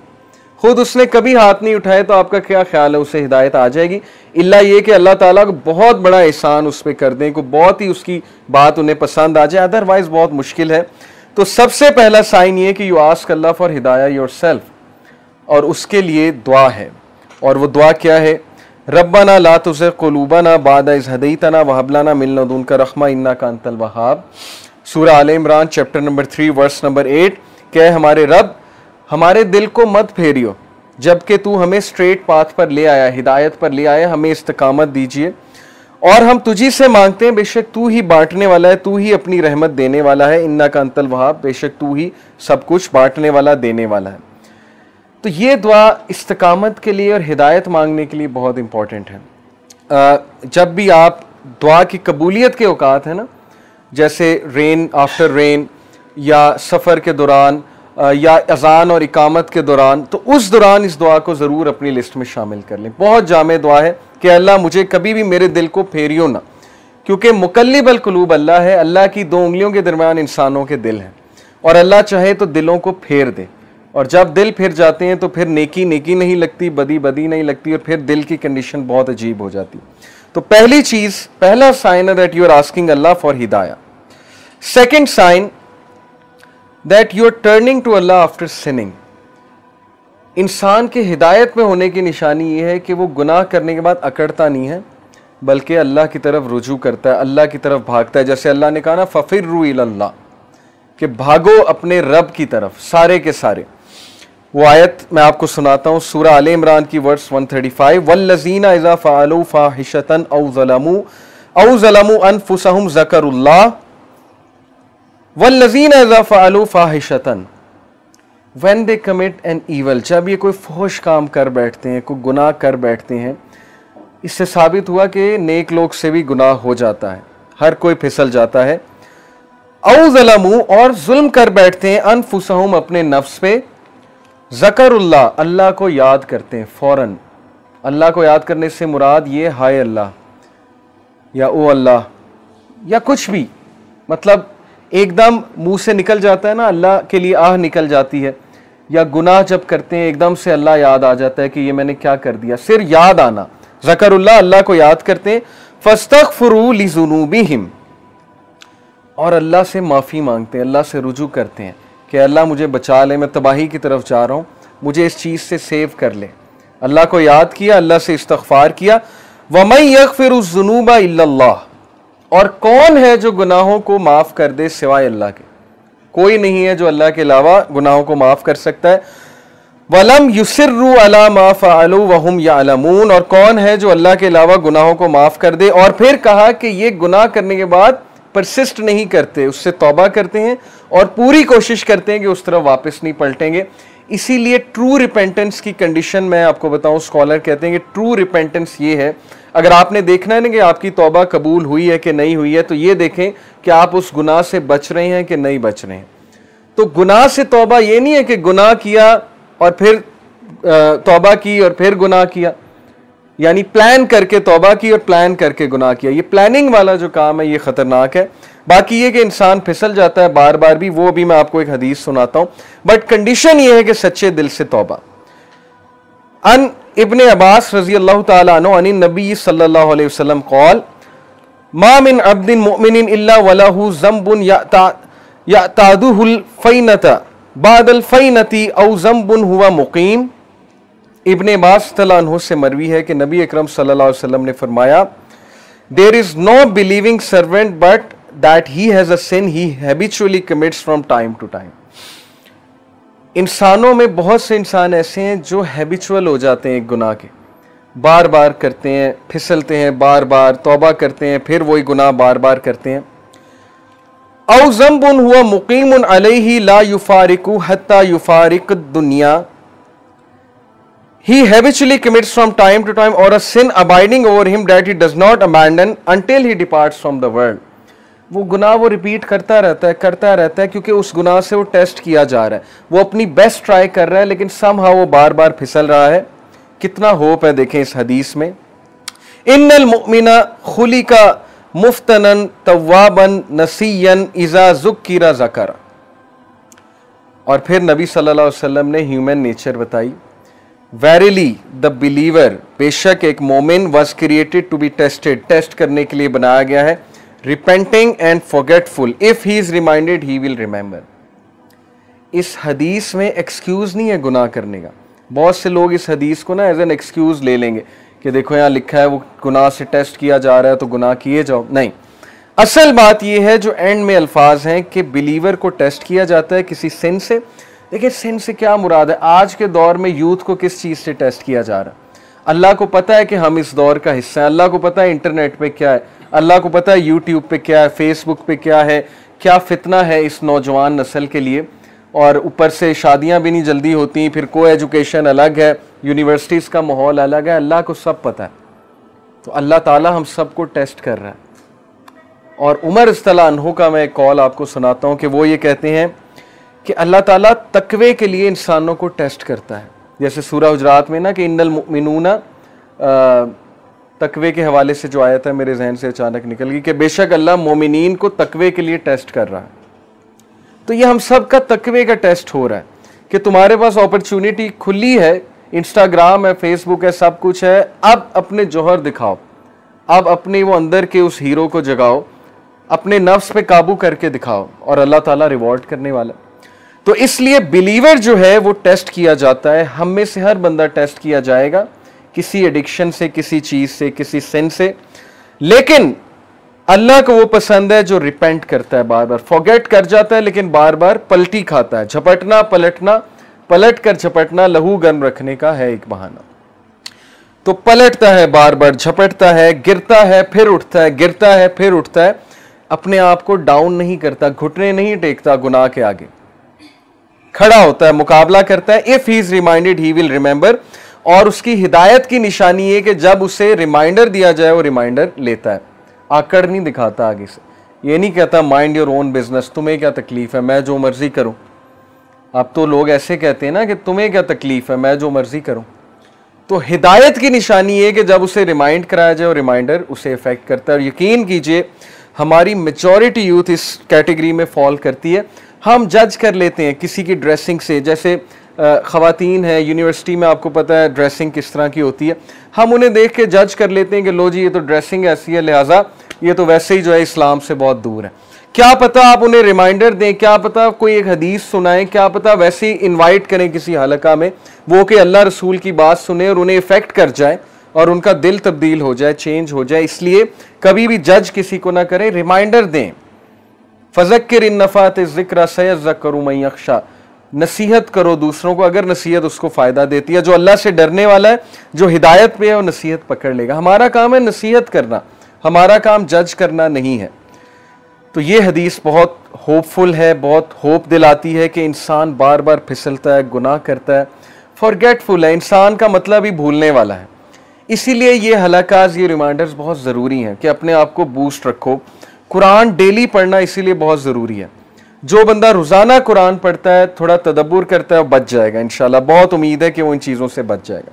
खुद उसने कभी हाथ नहीं उठाए, तो आपका क्या ख्याल है उसे हिदायत आ जाएगी? इल्ला ये कि अल्लाह ताला को बहुत बड़ा एहसान उस पर कर दें, को बहुत ही उसकी बात उन्हें पसंद आ जाए, अदरवाइज बहुत मुश्किल है। तो सबसे पहला साइन ये कि यू आस्क अल्लाह फॉर हिदाया योरसेल्फ, और उसके लिए दुआ है। और वो दुआ क्या है? रब्बना ला तुज़िग़ क़ुलूबना बाद इज़ हदैतना वहब लना मिन लदुनका रहमा इन्नका अंतल वहाब। सूरह आल इमरान चैप्टर नंबर 3 वर्स नंबर 8। क्या हमारे रब, हमारे दिल को मत फेरियो जबकि तू हमें स्ट्रेट पाथ पर ले आया, हिदायत पर ले आया, हमें इस्तकामत दीजिए। और हम तुझी से मांगते हैं, बेशक तू ही बांटने वाला है, तू ही अपनी रहमत देने वाला है। इन्नका अंतल वहाब, बेशक तू ही सब कुछ बांटने वाला, देने वाला है। तो ये दुआ इस्तकामत के लिए और हिदायत मांगने के लिए बहुत इंपॉर्टेंट है। जब भी आप दुआ की कबूलियत के औकात है ना, जैसे रेन आफ्टर रेन, या सफ़र के दौरान, या अजान और इकामत के दौरान, तो उस दौरान इस दुआ को ज़रूर अपनी लिस्ट में शामिल कर लें। बहुत जामे दुआ है कि अल्लाह मुझे कभी भी मेरे दिल को फेरियो ना, क्योंकि मुकल्लिबल कुलूब अल्लाह है, अल्लाह की 2 उंगलियों के दरमियान इंसानों के दिल हैं, और अल्लाह चाहे तो दिलों को फेर दे। और जब दिल फिर जाते हैं तो फिर नेकी नेकी नहीं लगती, बदी बदी नहीं लगती, और फिर दिल की कंडीशन बहुत अजीब हो जाती। तो पहली चीज़, पहला साइन है that you are asking Allah for हिदाया। Second sign that you are turning to Allah after sinning. इंसान के हिदायत में होने की निशानी ये है कि वो गुनाह करने के बाद अकड़ता नहीं है, बल्कि अल्लाह की तरफ रुजू करता है, अल्लाह की तरफ भागता है। जैसे अल्लाह ने कहा ना, फफिर्रू इलल्लाह, कि भागो अपने रब की तरफ सारे के सारे। वो आयत मैं आपको सुनाता हूँ, सूरह आल इमरान की वर्स 135। वल्लज़ीना इज़ा फ़अलू फ़ाहिशतन औ ज़लमू अनफुसहुम ज़करुल्लाह वल्लज़ीना इज़ा फ़अलू फ़ाहिशतन, when they commit an evil, जब ये कोई फहश काम कर बैठते हैं, कोई गुनाह कर बैठते हैं, इससे साबित हुआ कि नेक लोग से भी गुनाह हो जाता है, हर कोई फिसल जाता है। औ ज़लमू, और जुल्म कर बैठते हैं, अनफुसहुम, अपने नफ्स पे, ज़करुल्लाह, अल्लाह को याद करते हैं फौरन। अल्लाह को याद करने से मुराद ये हाय अल्लाह या ओ अल्लाह या कुछ भी, मतलब एकदम मुंह से निकल जाता है ना, अल्लाह के लिए आह निकल जाती है। या गुनाह जब करते हैं एकदम से अल्लाह याद आ जाता है कि ये मैंने क्या कर दिया, सिर याद आना, ज़करुल्लाह, अल्लाह को याद करते हैं। फस्तगफिरू लिज़ुनूबिहिम, और अल्लाह से माफ़ी मांगते हैं, अल्लाह से रुजू करते हैं कि अल्लाह मुझे बचा ले, मैं तबाही की तरफ जा रहा हूँ, मुझे इस चीज़ से सेव कर ले। अल्लाह को याद किया, अल्लाह से इस्तग़फ़ार किया। वमन यग़फ़िरुज़्ज़ुनूबा इल्लल्लाह, और कौन है जो गुनाहों को माफ़ कर दे सिवाय अल्लाह के, कोई नहीं है जो अल्लाह के अलावा गुनाहों को माफ़ कर सकता है। वलम युसिर्रू अला मा फ़अलू वहुम यअलमून, और कौन है जो अल्लाह के अलावा गुनाहों को माफ़ कर दे। और फिर कहा कि ये गुनाह करने के बाद परसिस्ट नहीं करते, उससे तौबा करते हैं और पूरी कोशिश करते हैं कि उस तरफ वापस नहीं पलटेंगे। इसीलिए ट्रू रिपेंटेंस की कंडीशन मैं आपको बताऊं, स्कॉलर कहते हैं कि ट्रू रिपेंटेंस ये है, अगर आपने देखना है ना कि आपकी तौबा कबूल हुई है कि नहीं हुई है, तो ये देखें कि आप उस गुनाह से बच रहे हैं कि नहीं बच रहे हैं। तो गुनाह से तौबा ये नहीं है कि गुनाह किया और फिर तौबा की और फिर गुनाह किया, यानी प्लान करके तौबा की और प्लान करके गुनाह किया। ये प्लानिंग वाला जो काम है ये खतरनाक है। बाकी ये कि इंसान फिसल जाता है बार बार भी, वो भी मैं आपको एक हदीस सुनाता हूं, बट कंडीशन ये है कि सच्चे दिल से तौबा। अन इब्ने अब्बास रजी अल्लाह तआला अन्हु अन नबी सल्लल्लाहु अलैहि वसल्लम क़ाल मा मिन अब्दिन मुमिनिन इल्ला वलहु ज़ंबुन यअतादुहुल फ़ैनता बादल फ़ैनती औ ज़ंबुन हुवा मुक़ीम। इब्ने अब्बास तआला अन्हु से मरवी है कि नबी अकरम सल्लल्लाहु अलैहि वसल्लम ने फरमाया, there is no believing servant but that he has a sin he habitually commits from time to time. इंसानों में बहुत से इंसान ऐसे हैं जो हैबिचुअल हो जाते हैं एक गुनाह के, बार बार करते हैं, फिसलते हैं, बार बार तौबा करते हैं, फिर वही गुनाह बार बार करते हैं। औ ज़ंबुन हुआ मुक़ीमुन अलैहि ला युफ़ारिकु हत्ता युफ़ारिक दुनिया, he habitually commits from time to time, or a sin abiding over him that he does not abandon until he departs from the world। वो गुनाह वो रिपीट करता रहता है क्योंकि उस गुनाह से वो टेस्ट किया जा रहा है, वो अपनी बेस्ट ट्राई कर रहा है, लेकिन समहाउ वो बार बार फिसल रहा है। कितना होप है देखें इस हदीस में। इन्नल मुमिना खुलिका मुफ्तनन तव्वाबन नसीयन इज़ा ज़ुक्किरा ज़करा। और फिर नबी सल्लल्लाहु अलैहि वसल्लम ने ह्यूमन नेचर बताई। Verily the believer, बेशक एक मोमिन, was created to be tested, test करने के लिए बनाया गया है, repenting and forgetful, if he is reminded he will remember। इस हदीस में एक्सक्यूज नहीं है गुनाह करने का। बहुत से लोग इस हदीस को ना एज एन एक्सक्यूज ले लेंगे कि देखो यहाँ लिखा है वो गुनाह से टेस्ट किया जा रहा है तो गुनाह किए जाओ। नहीं, असल बात यह है जो एंड में अल्फाज हैं कि बिलीवर को टेस्ट किया जाता है किसी सिन से। देखिए सिन से क्या मुराद है, आज के दौर में यूथ को किस चीज़ से टेस्ट किया जा रहा है। अल्लाह को पता है कि हम इस दौर का हिस्सा हैं, अल्लाह को पता है इंटरनेट पे क्या है, अल्लाह को पता है यूट्यूब पे क्या है, फेसबुक पे क्या है, क्या फितना है इस नौजवान नस्ल के लिए। और ऊपर से शादियां भी नहीं जल्दी होती, फिर को एजुकेशन अलग है, यूनिवर्सिटीज़ का माहौल अलग है, अल्लाह को सब पता है। तो अल्लाह ताला हम सबको टेस्ट कर रहा है। और उमर रज़ियल्लाहु अन्हु का मैं एक कॉल आपको सुनाता हूँ कि वो ये कहते हैं कि अल्लाह ताला तकवे के लिए इंसानों को टेस्ट करता है। जैसे सूरह हुजरात में ना कि इन्नल मुमिनूना, तकवे के हवाले से जो आयत है मेरे जहन से अचानक निकल गई कि बेशक अल्लाह मोमिनीन को तकवे के लिए टेस्ट कर रहा है। तो ये हम सब का तकवे का टेस्ट हो रहा है कि तुम्हारे पास अपॉर्चुनिटी खुली है, इंस्टाग्राम है, फेसबुक है, सब कुछ है, अब अपने जौहर दिखाओ, अब अपने वो अंदर के उस हीरो को जगाओ, अपने नफ्स पे काबू करके दिखाओ और अल्लाह ताला रिवॉर्ड करने वाला। तो इसलिए बिलीवर जो है वो टेस्ट किया जाता है। हम में से हर बंदा टेस्ट किया जाएगा किसी एडिक्शन से, किसी चीज से, किसी सिन से। लेकिन अल्लाह को वो पसंद है जो रिपेंट करता है, बार बार फॉरगेट कर जाता है लेकिन बार बार पलटी खाता है। झपटना पलटना, पलट कर झपटना लहू गर्म रखने का है एक बहाना। तो पलटता है, बार बार झपटता है, गिरता है फिर उठता है, गिरता है फिर उठता है, अपने आप को डाउन नहीं करता, घुटने नहीं टेकता गुनाह के आगे, खड़ा होता है, मुकाबला करता है। If he is reminded he will remember. और उसकी हिदायत की निशानी है कि जब उसे रिमाइंडर दिया जाए वो रिमाइंडर लेता है, आकड़ नहीं दिखाता आगे से। ये नहीं कहता माइंड योर ओन बिजनेस, तुम्हें क्या तकलीफ है, मैं जो मर्जी करूं। अब तो लोग ऐसे कहते हैं ना कि तुम्हें क्या तकलीफ है, मैं जो मर्जी करूं। तो हिदायत की निशानी है कि जब उसे रिमाइंड कराया जाए और रिमाइंडर उसे इफेक्ट करता है। और यकीन कीजिए हमारी मेजॉरिटी यूथ इस कैटेगरी में फॉल करती है। हम जज कर लेते हैं किसी की ड्रेसिंग से, जैसे ख़वातीन है यूनिवर्सिटी में, आपको पता है ड्रेसिंग किस तरह की होती है, हम उन्हें देख के जज कर लेते हैं कि लो जी ये तो ड्रेसिंग ऐसी है, लिहाजा ये तो वैसे ही जो है इस्लाम से बहुत दूर है। क्या पता आप उन्हें रिमाइंडर दें, क्या पता कोई एक हदीस सुनाएं, क्या पता वैसे ही इन्वाइट करें किसी हलका में, वो कि अल्लाह रसूल की बात सुने और उन्हें इफेक्ट कर जाए और उनका दिल तब्दील हो जाए, चेंज हो जाए। इसलिए कभी भी जज किसी को ना करें, रिमाइंडर दें। फज़क्किर इन नफ़ात ज़िक्रा सयज़्ज़करु मन यख़शा, नसीहत करो दूसरों को अगर नसीहत उसको फ़ायदा देती है। जो अल्लाह से डरने वाला है, जो हिदायत पे है, वो नसीहत पकड़ लेगा। हमारा काम है नसीहत करना, हमारा काम जज करना नहीं है। तो ये हदीस बहुत होपफुल है, बहुत होप दिलाती है कि इंसान बार बार फिसलता है, गुनाह करता है, फॉरगेटफुल है। इंसान का मतलब ही भूलने वाला है। इसीलिए ये हलाकात, ये रिमाइंडर्स बहुत ज़रूरी हैं कि अपने आप को बूस्ट रखो। कुरान डेली पढ़ना इसीलिए बहुत ज़रूरी है। जो बंदा रोज़ाना कुरान पढ़ता है, थोड़ा तदब्बुर करता है, वो बच जाएगा इंशाल्लाह। बहुत उम्मीद है कि वो इन चीज़ों से बच जाएगा।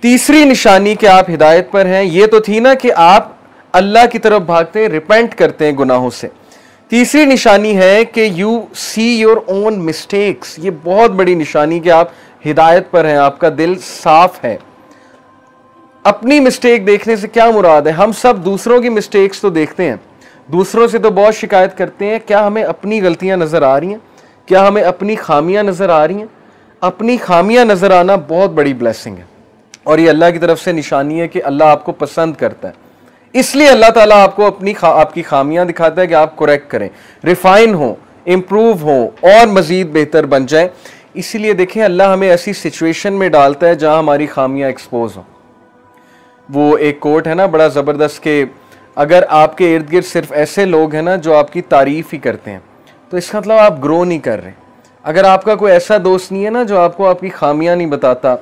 तीसरी निशानी कि आप हिदायत पर हैं, ये तो थी ना कि आप अल्लाह की तरफ भागते हैं, रिपेंट करते हैं गुनाहों से। तीसरी निशानी है कि you see your own mistakes. ये बहुत बड़ी निशानी कि आप हिदायत पर हैं, आपका दिल साफ है। अपनी मिस्टेक देखने से क्या मुराद है? हम सब दूसरों की मिस्टेक्स तो देखते हैं, दूसरों से तो बहुत शिकायत करते हैं। क्या हमें अपनी गलतियां नजर आ रही हैं? क्या हमें अपनी खामियां नजर आ रही हैं? अपनी खामियां नजर आना बहुत बड़ी ब्लेसिंग है और ये अल्लाह की तरफ से निशानी है कि अल्लाह आपको पसंद करता है। इसलिए अल्लाह ताला आपको आपकी खामियां दिखाता है कि आप करेक्ट करें, रिफाइन हो, इम्प्रूव हो और मजीद बेहतर बन जाए। इसीलिए देखें अल्लाह हमें ऐसी सिचुएशन में डालता है जहां हमारी खामियां एक्सपोज हों। वो एक कोट है ना बड़ा ज़बरदस्त के अगर आपके इर्द गिर्द सिर्फ ऐसे लोग हैं ना जो आपकी तारीफ़ ही करते हैं, तो इसका मतलब आप ग्रो नहीं कर रहे। अगर आपका कोई ऐसा दोस्त नहीं है ना जो आपको आपकी खामियां नहीं बताता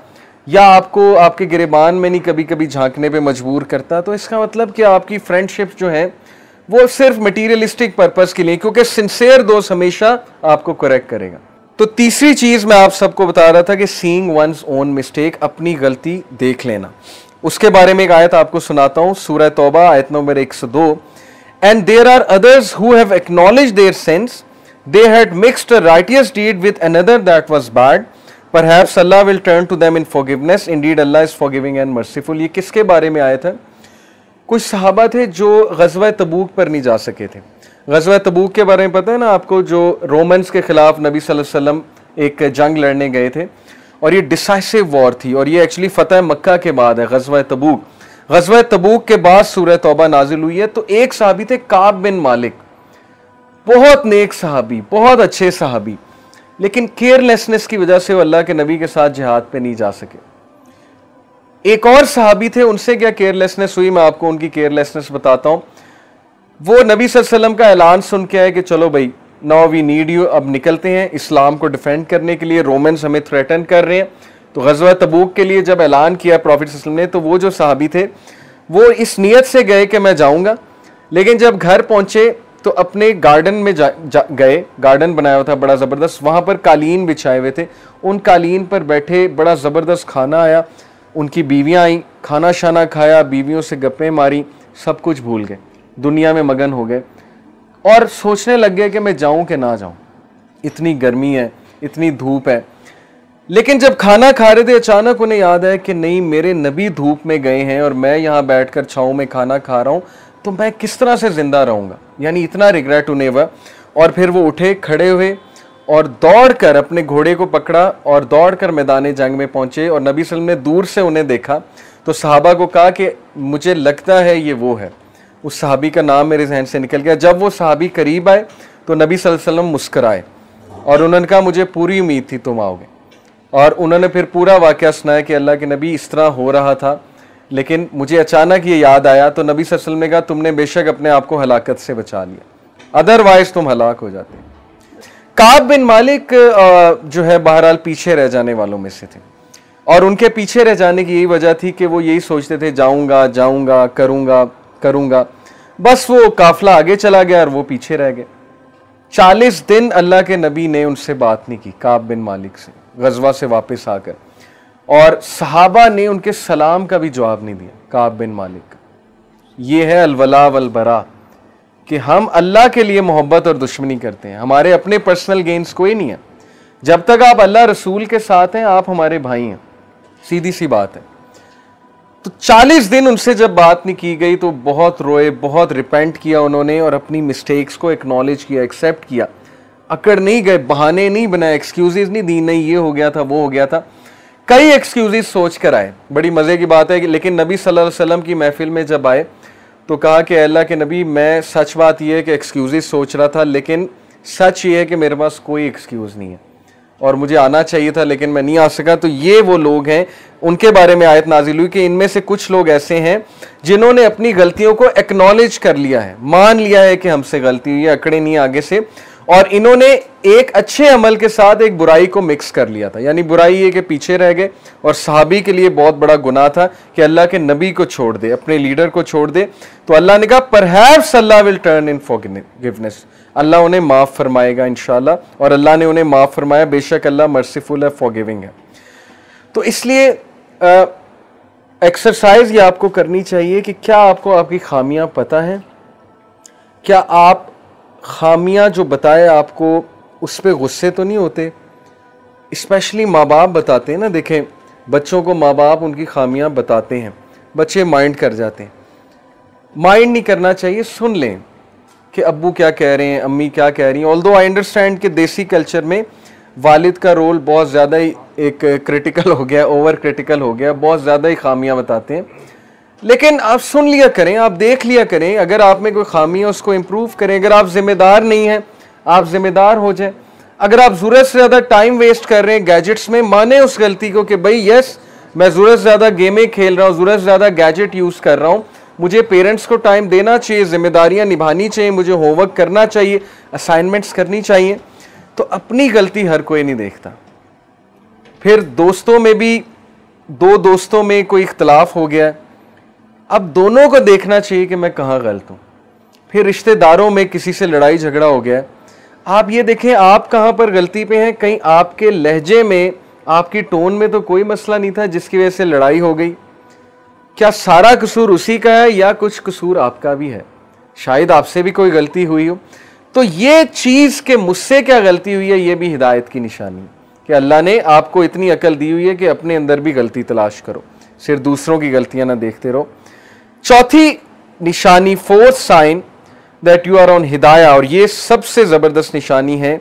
या आपको आपके गिरेबान में नहीं कभी कभी झांकने पे मजबूर करता, तो इसका मतलब कि आपकी फ्रेंडशिप जो है वो सिर्फ मटीरियलिस्टिक पर्पस के लिए, क्योंकि सिंसियर दोस्त हमेशा आपको करेक्ट करेगा। तो तीसरी चीज़ मैं आप सबको बता रहा था कि सीइंग वंस ओन मिस्टेक, अपनी गलती देख लेना। उसके बारे में एक आयत आपको सुनाता हूं, सूरह तौबा आयत number 102। And there are others who have acknowledged their sins, they had mixed a righteous deed with another that was bad, perhaps Allah will turn to them in forgiveness, indeed Allah is forgiving and merciful. ये किसके बारे में आयत है? कुछ सहाबा थे जो गज़वा तबूक पर नहीं जा सके थे। गज़वा तबूक के बारे में पता है ना आपको, जो रोमन्स के खिलाफ नबी सल्लल्लाहु अलैहि वसल्लम एक जंग लड़ने गए थे और ये डिसाइसिव वॉर थी और ये एक्चुअली फतह मक्का के बाद है गज़वा तबूक। गज़वा तबूक के बाद सूरह तौबा नाजिल हुई है। तो एक सहाबी थे काब बिन मालिक, बहुत नेक सहाबी, बहुत अच्छे सहाबी, लेकिन केयरलेसनेस की वजह से वो अल्लाह के नबी के साथ जिहाद पे नहीं जा सके। एक और सहाबी थे, उनसे क्या केयरलेसनेस हुई, मैं आपको उनकी केयरलेसनेस बताता हूं। वो नबी सल्लल्लाहु अलैहि वसल्लम का ऐलान सुन के आए कि चलो भाई नाउ वी नीड यू, अब निकलते हैं इस्लाम को डिफेंड करने के लिए, रोमन्स हमें थ्रेटन कर रहे हैं। तो गज़वा तबूक के लिए जब ऐलान किया प्रॉफिट सल्लल्लाहु अलैहि वसल्लम ने, तो वो जो सहाबी थे वो इस नीयत से गए कि मैं जाऊंगा, लेकिन जब घर पहुंचे तो अपने गार्डन में गए, गार्डन बनाया हुआ था बड़ा ज़बरदस्त, वहाँ पर कालीन बिछाए हुए थे, उन कालीन पर बैठे, बड़ा ज़बरदस्त खाना आया, उनकी बीवियाँ आई, खाना शाना खाया, बीवियों से गप्पें मारी, सब कुछ भूल गए, दुनिया में मगन हो गए और सोचने लग गए कि मैं जाऊं कि ना जाऊं, इतनी गर्मी है, इतनी धूप है। लेकिन जब खाना खा रहे थे अचानक उन्हें याद है कि नहीं, मेरे नबी धूप में गए हैं और मैं यहाँ बैठकर छाँव में खाना खा रहा हूँ, तो मैं किस तरह से जिंदा रहूँगा, यानी इतना रिग्रेट उन्हें हुआ। और फिर वो उठे, खड़े हुए और दौड़कर अपने घोड़े को पकड़ा और दौड़कर मैदान जंग में पहुंचे। और नबी सल्लल्लाहु अलैहि वसल्लम ने दूर से उन्हें देखा तो सहाबा को कहा कि मुझे लगता है ये वो है। उस सहाबी का नाम मेरे जहन से निकल गया। जब वो सहाबी करीब आए तो नबी सल्लल्लाहु अलैहि वसल्लम मुस्कराए और उन्होंने कहा मुझे पूरी उम्मीद थी तुम आओगे। और उन्होंने फिर पूरा वाक़या सुनाया कि अल्लाह के नबी इस तरह हो रहा था लेकिन मुझे अचानक ये याद आया, तो नबी सल्लल्लाहु अलैहि वसल्लम ने कहा तुमने बेशक अपने आप को हलाकत से बचा लिया, अदरवाइज तुम हलाक हो जाते। काब बिन मालिक जो है बहरहाल पीछे रह जाने वालों में से थे, और उनके पीछे रह जाने की यही वजह थी कि वो यही सोचते थे जाऊंगा जाऊंगा करूंगा करूंगा, बस वो काफिला आगे चला गया और वो पीछे रह गए। 40 दिन अल्लाह के नबी ने उनसे बात नहीं की, काब बिन मालिक से, गजवा से वापस आकर, और सहाबा ने उनके सलाम का भी जवाब नहीं दिया काब बिन मालिक का। ये है अलवला वलबरा कि हम अल्लाह के लिए मोहब्बत और दुश्मनी करते हैं, हमारे अपने पर्सनल गेन्स कोई नहीं है। जब तक आप अल्लाह रसूल के साथ हैं आप हमारे भाई हैं, सीधी सी बात है। तो 40 दिन उनसे जब बात नहीं की गई तो बहुत रोए, बहुत रिपेंट किया उन्होंने और अपनी मिस्टेक्स को एक्नॉलेज किया, एक्सेप्ट किया, अकड़ नहीं गए, बहाने नहीं बनाए, एक्सक्यूजेज नहीं दी, नहीं ये हो गया था वो हो गया था, कई एक्सक्यूजेज सोच कर आए। बड़ी मजे की बात है कि लेकिन नबी सल्लल्लाहु अलैहि वसल्लम की महफिल में जब आए तो कहा कि अल्लाह के नबी, मैं सच बात यह है कि एक्सक्यूजेज सोच रहा था, लेकिन सच ये है कि मेरे पास कोई एक्सक्यूज नहीं है और मुझे आना चाहिए था लेकिन मैं नहीं आ सका। तो ये वो लोग हैं, उनके बारे में आयत नाजिल हुई कि इनमें से कुछ लोग ऐसे हैं जिन्होंने अपनी गलतियों को एक्नॉलेज कर लिया है, मान लिया है कि हमसे गलती हुई है, अकड़े नहीं आगे से, और इन्होंने एक अच्छे अमल के साथ एक बुराई को मिक्स कर लिया था। यानी बुराई ये कि पीछे रह गए, और सहाबी के लिए बहुत बड़ा गुनाह था कि अल्लाह के नबी को छोड़ दे, अपने लीडर को छोड़ दे। तो अल्लाह ने कहा perhaps Allah will turn in forgiveness, अल्लाह उन्हें माफ फरमाएगा इंशाल्लाह, और अल्लाह ने उन्हें माफ फरमाया, बेशक अल्लाह मर्सीफुल है, फॉरगिविंग है। तो इसलिए एक्सरसाइज ये आपको करनी चाहिए कि क्या आपको आपकी खामियां पता है, क्या आप खामियां जो बताए आपको उस पर गुस्से तो नहीं होते। स्पेशली माँ बाप बताते हैं ना, देखें बच्चों को माँ बाप उनकी खामियां बताते हैं, बच्चे माइंड कर जाते हैं। माइंड नहीं करना चाहिए, सुन लें कि अब्बू क्या कह रहे हैं, अम्मी क्या कह रही हैं। ऑल्दो आई अंडरस्टैंड कि देसी कल्चर में वालिद का रोल बहुत ज़्यादा ही एक क्रिटिकल हो गया, ओवर क्रिटिकल हो गया, बहुत ज़्यादा ही खामियां बताते हैं, लेकिन आप सुन लिया करें, आप देख लिया करें, अगर आप में कोई खामी है उसको इम्प्रूव करें। अगर आप जिम्मेदार नहीं हैं आप जिम्मेदार हो जाएं। अगर आप ज़रूरत से ज़्यादा टाइम वेस्ट कर रहे हैं गैजेट्स में, माने उस गलती को कि भाई यस मैं ज़रूरत से ज़्यादा गेमें खेल रहा हूँ, ज़रूरत से ज़्यादा गैजेट यूज़ कर रहा हूँ, मुझे पेरेंट्स को टाइम देना चाहिए, जिम्मेदारियाँ निभानी चाहिए, मुझे होमवर्क करना चाहिए, असाइनमेंट्स करनी चाहिए। तो अपनी गलती हर कोई नहीं देखता। फिर दोस्तों में भी, दो दोस्तों में कोई इख्तलाफ हो गया, अब दोनों को देखना चाहिए कि मैं कहाँ गलत हूँ। फिर रिश्तेदारों में किसी से लड़ाई झगड़ा हो गया, आप ये देखें आप कहाँ पर गलती पे हैं। कहीं आपके लहजे में, आपकी टोन में तो कोई मसला नहीं था जिसकी वजह से लड़ाई हो गई। क्या सारा कसूर उसी का है या कुछ कसूर आपका भी है? शायद आपसे भी कोई गलती हुई हो। तो ये चीज़ कि मुझसे क्या गलती हुई है, ये भी हिदायत की निशानी है कि अल्लाह ने आपको इतनी अकल दी हुई है कि अपने अंदर भी गलती तलाश करो, सिर्फ दूसरों की गलतियां ना देखते रहो। चौथी निशानी, fourth sign that you are on हिदाया, और ये सबसे ज़बरदस्त निशानी है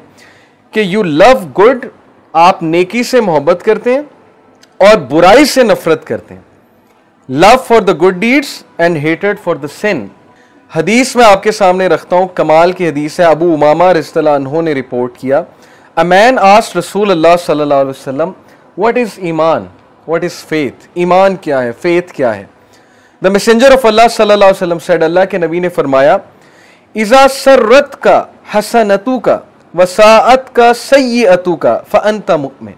कि यू लव गुड, आप नेकी से मोहब्बत करते हैं और बुराई से नफरत करते हैं। Love for the good deeds and hated for the sin. हदीस में आपके सामने रखता हूं, कमाल की हदीस है, अबू उमामा रज़ियल्लाहु अन्हु ने रिपोर्ट किया, अ मैन आस्क्ड रसूलुल्लाह सल्लल्लाहु अलैहि वसल्लम व्हाट इज ईमान, व्हाट इज फेथ, ईमान क्या है, फेथ क्या है। द मैसेंजर ऑफ अल्लाह सल्लल्लाहु अलैहि वसल्लम सेड, अल्लाह के नबी ने फरमाया, इज़ा सर्रत का हसनतु का वसाअत का सय्यतु का फअंत मुमिन।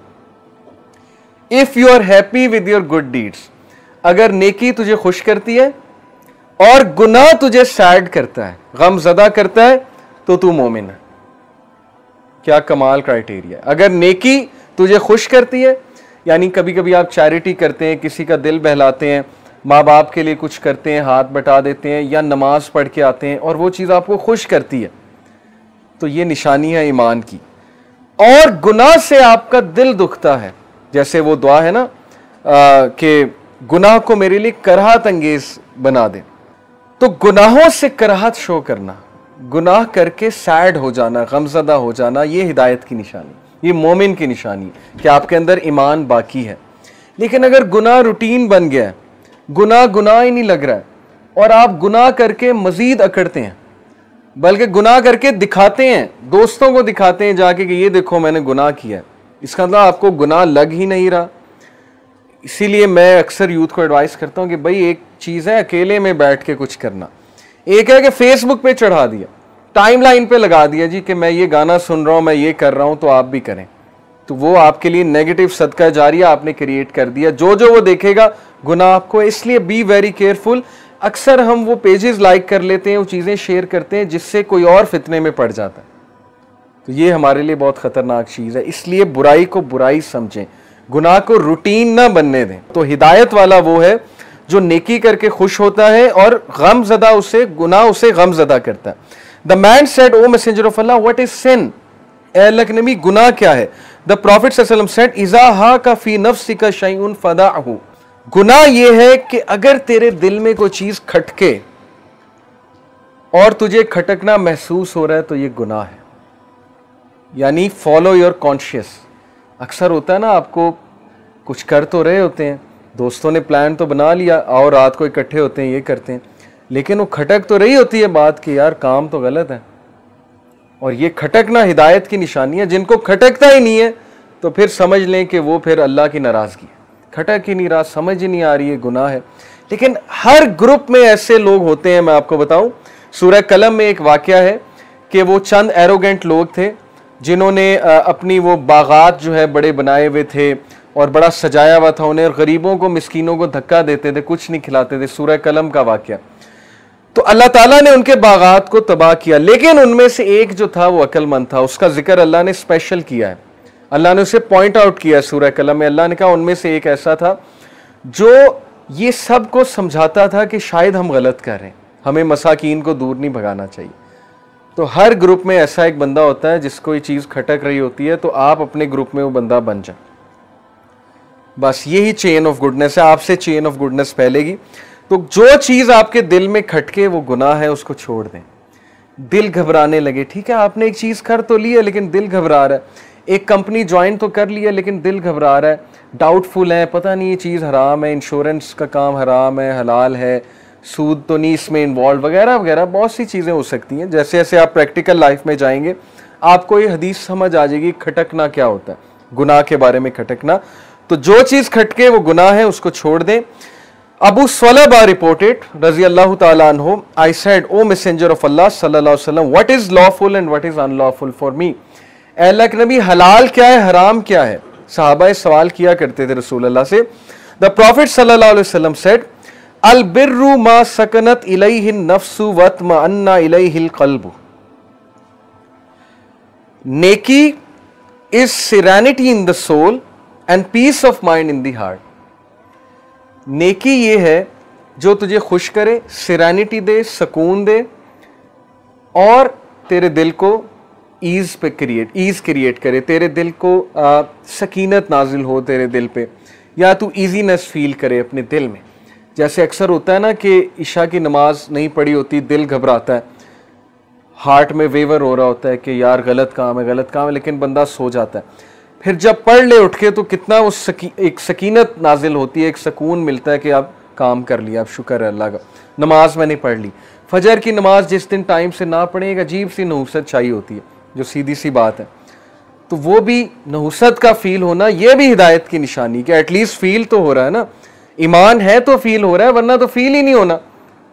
If you are happy with your good deeds, अगर नेकी तुझे खुश करती है और गुनाह तुझे सैड करता है, गम ज़दा करता है, तो तू मोमिन है। क्या कमाल क्राइटेरिया। अगर नेकी तुझे खुश करती है, यानी कभी कभी आप चैरिटी करते हैं, किसी का दिल बहलाते हैं, माँ बाप के लिए कुछ करते हैं, हाथ बटा देते हैं, या नमाज पढ़ के आते हैं और वो चीज़ आपको खुश करती है, तो ये निशानी है ईमान की। और गुनाह से आपका दिल दुखता है, जैसे वो दुआ है ना कि गुनाह को मेरे लिए कराहत अंगेज बना दे, तो गुनाहों से कराहत शो करना, गुनाह करके सैड हो जाना, गमज़दा हो जाना, ये हिदायत की निशानी, ये मोमिन की निशानी कि आपके अंदर ईमान बाकी है। लेकिन अगर गुनाह रूटीन बन गया है, गुनाह ही नहीं लग रहा है, और आप गुनाह करके मजीद अकड़ते हैं, बल्कि गुनाह करके दिखाते हैं, दोस्तों को दिखाते हैं जाके कि ये देखो मैंने गुनाह किया है, इसका मतलब आपको गुनाह लग ही नहीं रहा। इसीलिए मैं अक्सर यूथ को एडवाइस करता हूं कि भाई एक चीज़ है अकेले में बैठ के कुछ करना, एक है कि फेसबुक पे चढ़ा दिया, टाइमलाइन पे लगा दिया जी कि मैं ये गाना सुन रहा हूं, मैं ये कर रहा हूं, तो आप भी करें, तो वो आपके लिए नेगेटिव सदका जारिया आपने क्रिएट कर दिया। जो जो वो देखेगा गुनाह आपको। इसलिए बी वेरी केयरफुल। अक्सर हम वो पेजेस लाइक कर लेते हैं, वो चीज़ें शेयर करते हैं जिससे कोई और फितने में पड़ जाता है, तो ये हमारे लिए बहुत खतरनाक चीज़ है। इसलिए बुराई को बुराई समझें, गुनाह को रूटीन ना बनने दें। तो हिदायत वाला वो है जो नेकी करके खुश होता है और गमज़दा उसे गुनाह उसे गमज़दा करता है। The man said, O messenger of Allah, what is sin? अल्लाह के नबी गुनाह क्या है? द प्रॉफिट सल्लल्लाहु अलैहि वसल्लम सेड, इज़ा हाका फी नफ्सिका शैउन फदाअहु। गुनाह ये है कि अगर तेरे दिल में कोई चीज खटके और तुझे खटकना महसूस हो रहा है तो ये गुनाह है, यानी फॉलो योर कॉन्शियस। अक्सर होता है ना, आपको कुछ कर तो रहे होते हैं, दोस्तों ने प्लान तो बना लिया और रात को इकट्ठे होते हैं, ये करते हैं, लेकिन वो खटक तो रही होती है बात कि यार काम तो गलत है। और ये खटकना हिदायत की निशानी है। जिनको खटकता ही नहीं है तो फिर समझ लें कि वो फिर अल्लाह की नाराजगी है। खटक ही नहीं रहा, समझ ही नहीं आ रही है, गुनाह है। लेकिन हर ग्रुप में ऐसे लोग होते हैं। मैं आपको बताऊं, सूरह कलम में एक वाकया है कि वो चंद एरोगेंट लोग थे जिन्होंने अपनी वो बागात जो है बड़े बनाए हुए थे और बड़ा सजाया हुआ था उन्हें, और गरीबों को मिस्कीनों को धक्का देते थे, कुछ नहीं खिलाते थे। सूरह कलम का वाकया। तो अल्लाह ताला ने उनके बागात को तबाह किया, लेकिन उनमें से एक जो था वो अक्लमंद था, उसका जिक्र अल्लाह ने स्पेशल किया है। अल्लाह ने उसे पॉइंट आउट किया सूरह कलम में। अल्लाह ने कहा उनमें से एक ऐसा था जो ये सब को समझाता था कि शायद हम गलत कर रहे हैं, हमें मसाकीन को दूर नहीं भगाना चाहिए। तो हर ग्रुप में ऐसा एक बंदा होता है जिसको ये चीज़ खटक रही होती है, तो आप अपने ग्रुप में वो बंदा बन जाए। बस यही चेन ऑफ गुडनेस है, आपसे चेन ऑफ गुडनेस फैलेगी। तो जो चीज़ आपके दिल में खटके वो गुनाह है, उसको छोड़ दें। दिल घबराने लगे, ठीक है आपने एक चीज़ कर तो ली है लेकिन दिल घबरा रहा है, एक कंपनी ज्वाइन तो कर लिया लेकिन दिल घबरा रहा है, डाउटफुल है, पता नहीं ये चीज़ हराम है, इंश्योरेंस का काम हराम है, हलाल है, सूद तो नहीं इसमें इन्वॉल्व, वगैरह वगैरह बहुत सी चीज़ें हो सकती हैं। जैसे जैसे आप प्रैक्टिकल लाइफ में जाएंगे आपको ये हदीस समझ आ जाएगी खटकना क्या होता है, गुनाह के बारे में खटकना। तो जो चीज़ खटके वो गुनाह है, उसको छोड़ दें। Abu Swalaba reported, Raziyallahu ta'ala anhu, I said, O Messenger of Allah sallallahu alaihi wasallam, what is lawful and what is unlawful for me? अल्लाह के नबी हलाल क्या है, हराम क्या है? सहाबा सवाल किया करते थे रसूल अल्लाह से। The Prophet sallallahu alaihi wasallam said, Al birru ma sakanat ilayhi nafsu watma anna ilayhi qalbu. Neki is serenity in the soul and peace of mind in the heart. नेकी ये है जो तुझे खुश करे, सिरेनिटी दे, सुकून दे और तेरे दिल को ईज क्रिएट करे, तेरे दिल को सकीनत नाजिल हो तेरे दिल पे, या तू ईजीनेस फील करे अपने दिल में। जैसे अक्सर होता है ना कि इशा की नमाज नहीं पढ़ी होती, दिल घबराता है, हार्ट में वेवर हो रहा होता है कि यार गलत काम है, लेकिन बंदा सो जाता है। फिर जब पढ़ ले उठ के तो कितना वो एक सकीनत नाजिल होती है, एक सुकून मिलता है कि अब काम कर लिया, अब शुक्र है अल्लाह का, नमाज मैंने पढ़ ली। फजर की नमाज जिस दिन टाइम से ना पढ़े एक अजीब सी नहुसत छाई होती है, जो सीधी सी बात है। तो वो भी नहुसत का फील होना, ये भी हिदायत की निशानी कि एटलीस्ट फील तो हो रहा है ना, ईमान है तो फील हो रहा है, वरना तो फील ही नहीं होना,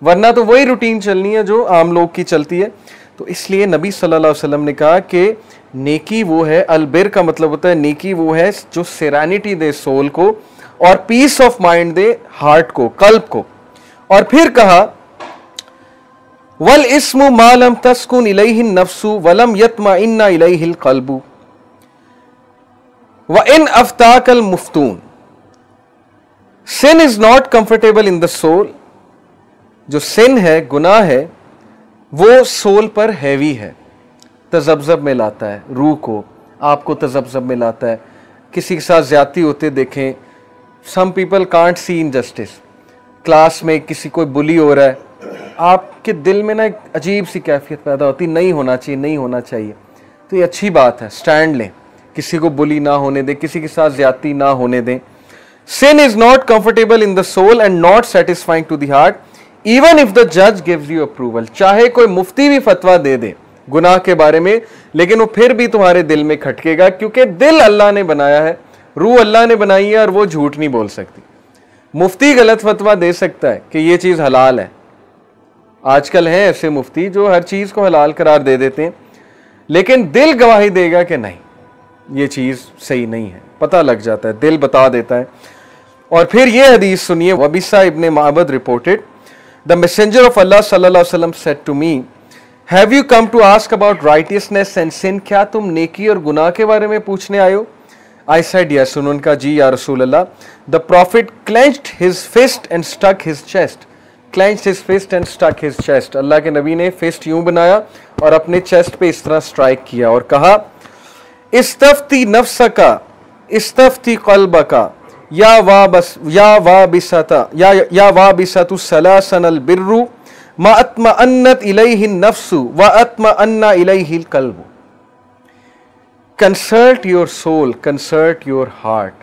वरना तो वही रूटीन चलनी है जो आम लोग की चलती है। तो इसलिए नबी सल्लल्लाहु अलैहि वसल्लम ने कहा कि नेकी वो है, अलबिर का मतलब होता है नेकी वो है जो सेरेनिटी दे सोल को और पीस ऑफ माइंड दे हार्ट को, कल्ब को। और फिर कहा वल इस्मु मालम तस्कुन इलैहि नफ्सु वलम यत्मइन्ना इलैहि कल्बु व इन अफ्ताकल मुफ्तून। Sin is not comfortable in the soul. जो सिन है, गुनाह है, वो सोल पर हैवी है, तजब्जब में लाता है रूह को, आपको तजब्जब में लाता है। किसी के साथ ज्यादती होते देखें, some people can't see injustice. Class में किसी कोई बुली हो रहा है, आपके दिल में ना एक अजीब सी कैफियत पैदा होती, नहीं होना चाहिए। तो ये अच्छी बात है, स्टैंड लें, किसी को बुली ना होने दें, किसी के साथ ज्यादती ना होने दें। Sin is not comfortable in the soul and not satisfying to the heart even if the जज गिव्स यू अप्रूवल। चाहे कोई मुफ्ती भी फतवा दे दे गुनाह के बारे में, लेकिन वो फिर भी तुम्हारे दिल में खटकेगा, क्योंकि दिल अल्लाह ने बनाया है रूह अल्लाह ने बनाई है और वो झूठ नहीं बोल सकती। मुफ्ती गलत फतवा दे सकता है कि ये चीज़ हलाल है, आजकल हैं ऐसे मुफ्ती जो हर चीज़ को हलाल करार दे देते हैं, लेकिन दिल गवाही देगा कि नहीं ये चीज़ सही नहीं है, पता लग जाता है, दिल बता देता है। और फिर ये हदीस सुनिए, वबीसा इब्ने माबद reported, the messenger of Allah सल्लल्लाहु अलैहि वसल्लम said to me, have you come to ask about righteousness and sin, क्या तुम नेकी और गुनाह के बारे में पूछने आए हो? आई सेड यस, उनका जी या रसूल अल्लाह। The prophet clenched his fist and stuck his chest, clenched his fist and stuck his chest, अल्लाह के नबी ने फिस्ट यूं बनाया और अपने चेस्ट पे इस तरह स्ट्राइक किया और कहा, इस्तफ्ती नफ्सका इस्तफ्ती क़ल्बका या वाबिसतु सलासनल बिर्रु मा अत्मअन्नत इलैहि नफ्सु व अत्मअन्ना इलैहिल क़ल्बु। Consult your soul, consult your heart.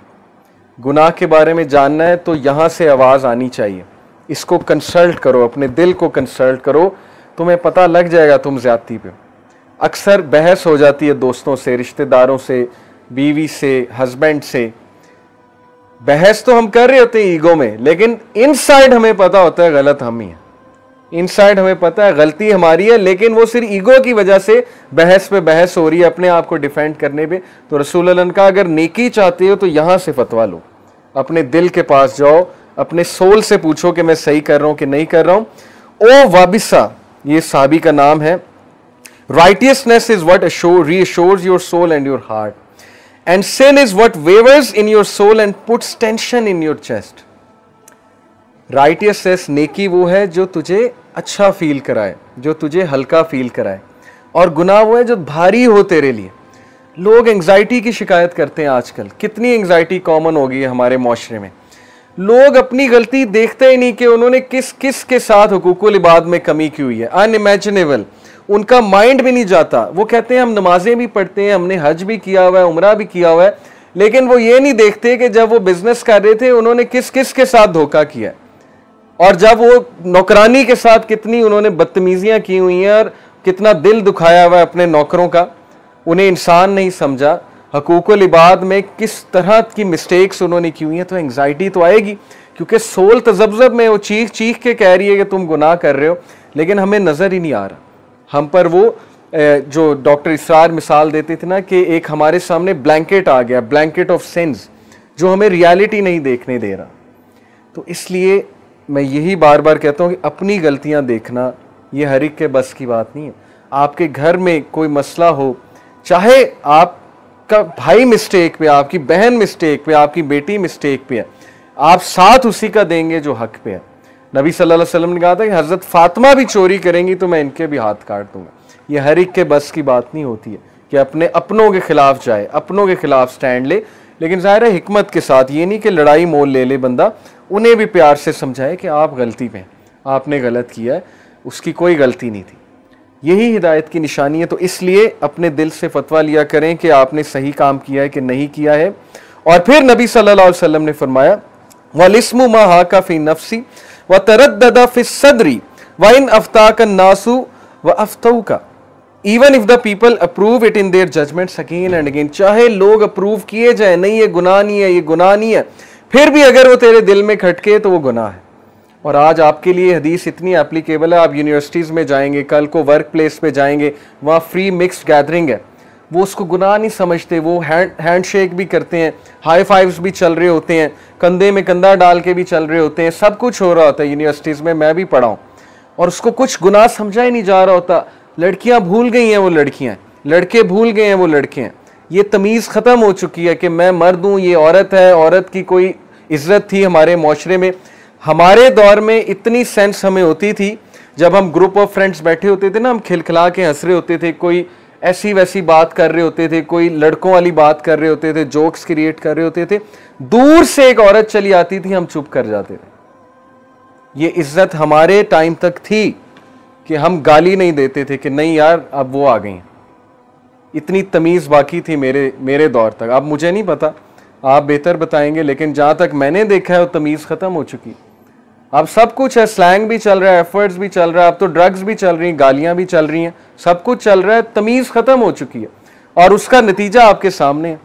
गुनाह के बारे में जानना है तो यहां से आवाज आनी चाहिए, इसको कंसल्ट करो, अपने दिल को कंसल्ट करो, तुम्हें पता लग जाएगा तुम ज्यादती पे। अक्सर बहस हो जाती है दोस्तों से, रिश्तेदारों से, बीवी से, हस्बैंड से। बहस तो हम कर रहे होते हैं ईगो में, लेकिन इनसाइड हमें पता होता है गलत हम ही है, इनसाइड हमें पता है गलती हमारी है, लेकिन वो सिर्फ ईगो की वजह से बहस पे बहस हो रही है, अपने आप को डिफेंड करने पे। तो रसूल अल्लाह ने कहा, अगर नेकी चाहते हो तो यहां से फतवा लो, अपने दिल के पास जाओ, अपने सोल से पूछो कि मैं सही कर रहा हूं कि नहीं कर रहा हूं। ओ वाबिसा, ये साहबी का नाम है, righteousness is what reassures your soul and your heart, and sin is what wavers in your soul and puts tension in your chest. Righteousness, नेकी वो है जो तुझे अच्छा फील कराए, जो तुझे हल्का फील कराए, और गुनाह वो है जो भारी हो तेरे लिए। लोग एंग्जाइटी की शिकायत करते हैं आजकल, कितनी एंग्जाइटी कॉमन हो गई है हमारे माशरे में। लोग अपनी गलती देखते ही नहीं कि उन्होंने किस किस के साथ हुकूकुल इबाद में कमी की हुई है, अनइमेजिनेबल, उनका माइंड भी नहीं जाता। वो कहते हैं हम नमाजें भी पढ़ते हैं, हमने हज भी किया हुआ है, उम्रा भी किया हुआ है, लेकिन वो ये नहीं देखते कि जब वो बिजनेस कर रहे थे उन्होंने किस किस के साथ धोखा किया, और जब वो नौकरानी के साथ कितनी उन्होंने बदतमीजियां की हुई हैं और कितना दिल दुखाया हुआ है अपने नौकरों का। उन्हें इंसान नहीं समझा, हकूकुल इबाद में किस तरह की मिस्टेक्स उन्होंने की हुई हैं। तो एंग्जाइटी तो आएगी, क्योंकि सोल तजब्जब में वो चीख चीख के कह रही है कि तुम गुनाह कर रहे हो, लेकिन हमें नजर ही नहीं आ रहा। हम पर वो जो डॉक्टर इसरार मिसाल देते थे ना कि एक हमारे सामने ब्लैंकेट आ गया, ब्लैंकेट ऑफ सिंस, जो हमें रियलिटी नहीं देखने दे रहा। तो इसलिए मैं यही बार बार कहता हूँ कि अपनी गलतियाँ देखना ये हर एक के बस की बात नहीं है। आपके घर में कोई मसला हो, चाहे आपका भाई मिस्टेक पे, आपकी बहन मिस्टेक पे, आपकी बेटी मिस्टेक पे है, आप साथ उसी का देंगे जो हक पे है। नबी सल्लल्लाहु अलैहि वसल्लम ने कहा था कि हज़रत फातिमा भी चोरी करेंगी तो मैं इनके भी हाथ काट दूंगा। ये हर एक के बस की बात नहीं होती है कि अपने अपनों के खिलाफ जाए, अपनों के खिलाफ स्टैंड ले, लेकिन ज़ाहिर है हिकमत के साथ, ये नहीं कि लड़ाई मोल ले ले बंदा, उन्हें भी प्यार से समझाए कि आप गलती पे, आपने गलत किया है, उसकी कोई गलती नहीं थी। यही हिदायत की निशानी है। तो इसलिए अपने दिल से फतवा लिया करें कि आपने सही काम किया है कि नहीं किया है। और फिर नबी सल्लल्लाहु अलैहि वसल्लम ने फरमाया, वलिस्मु मा हाका फी नफ्सी व तरद्ददा फी सदरी व इन अफ्ताका नासु व अफ्तौका, even if the people approve it in their judgments again and again. चाहे लोग अप्रूव किए जाए, नहीं ये गुनाह नहीं है, ये गुनाह नहीं है, फिर भी अगर वो तेरे दिल में खटके तो वो गुनाह है। और आज आपके लिए हदीस इतनी एप्लीकेबल है, आप यूनिवर्सिटीज़ में जाएंगे, कल को वर्क प्लेस पे जाएंगे, वहाँ फ्री मिक्स्ड गैदरिंग है, वो उसको गुनाह नहीं समझते, वो हैंड शेक भी करते हैं, हाई फाइव्स भी चल रहे होते हैं, कंधे में कंधा डाल के भी चल रहे होते हैं, सब कुछ हो रहा होता है यूनिवर्सिटीज़ में, मैं भी पढ़ा हूँ, और उसको कुछ गुनाह समझा ही नहीं जा रहा होता। लड़कियाँ भूल गई हैं वो लड़कियाँ, लड़के भूल गए हैं वो लड़के हैं। ये तमीज़ ख़त्म हो चुकी है कि मैं मर्द हूँ, ये औरत है, औरत की कोई इज्जत थी हमारे माशरे में। हमारे दौर में इतनी सेंस हमें होती थी, जब हम ग्रुप ऑफ फ्रेंड्स बैठे होते थे ना, हम खिलखिला के हंस रहे होते थे, कोई ऐसी वैसी बात कर रहे होते थे, कोई लड़कों वाली बात कर रहे होते थे, जोक्स क्रिएट कर रहे होते थे, दूर से एक औरत चली आती थी, हम चुप कर जाते थे। ये इज्जत हमारे टाइम तक थी कि हम गाली नहीं देते थे कि नहीं यार अब वो आ गई। इतनी तमीज़ बाकी थी मेरे दौर तक। अब मुझे नहीं पता, आप बेहतर बताएंगे, लेकिन जहाँ तक मैंने देखा है वो तमीज़ ख़त्म हो चुकी। अब सब कुछ है, स्लैंग भी चल रहा है, एफर्ट्स भी चल रहा है, अब तो ड्रग्स भी चल रही हैं, गालियाँ भी चल रही हैं, सब कुछ चल रहा है, तमीज़ ख़त्म हो चुकी है, और उसका नतीजा आपके सामने है।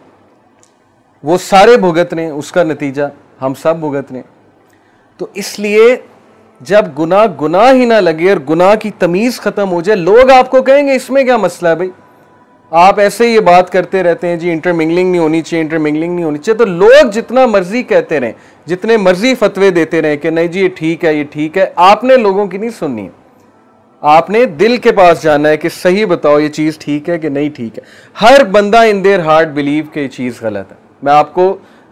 वो सारे भुगत रहे हैं, उसका नतीजा हम सब भुगत रहे हैं। तो इसलिए जब गुनाह गुनाह ही ना लगे और गुनाह की तमीज खत्म हो जाए, लोग आपको कहेंगे इसमें क्या मसला है भाई, आप ऐसे ये बात करते रहते हैं जी इंटरमिंगलिंग नहीं होनी चाहिए, इंटरमिंगलिंग नहीं होनी चाहिए। तो लोग जितना मर्जी कहते रहें, जितने मर्जी फतवे देते रहें कि नहीं जी ये ठीक है, ये ठीक है, आपने लोगों की नहीं सुननी है। आपने दिल के पास जाना है कि सही बताओ ये चीज ठीक है कि नहीं ठीक है। हर बंदा इन देयर हार्ट बिलीव कि ये चीज गलत है। मैं आपको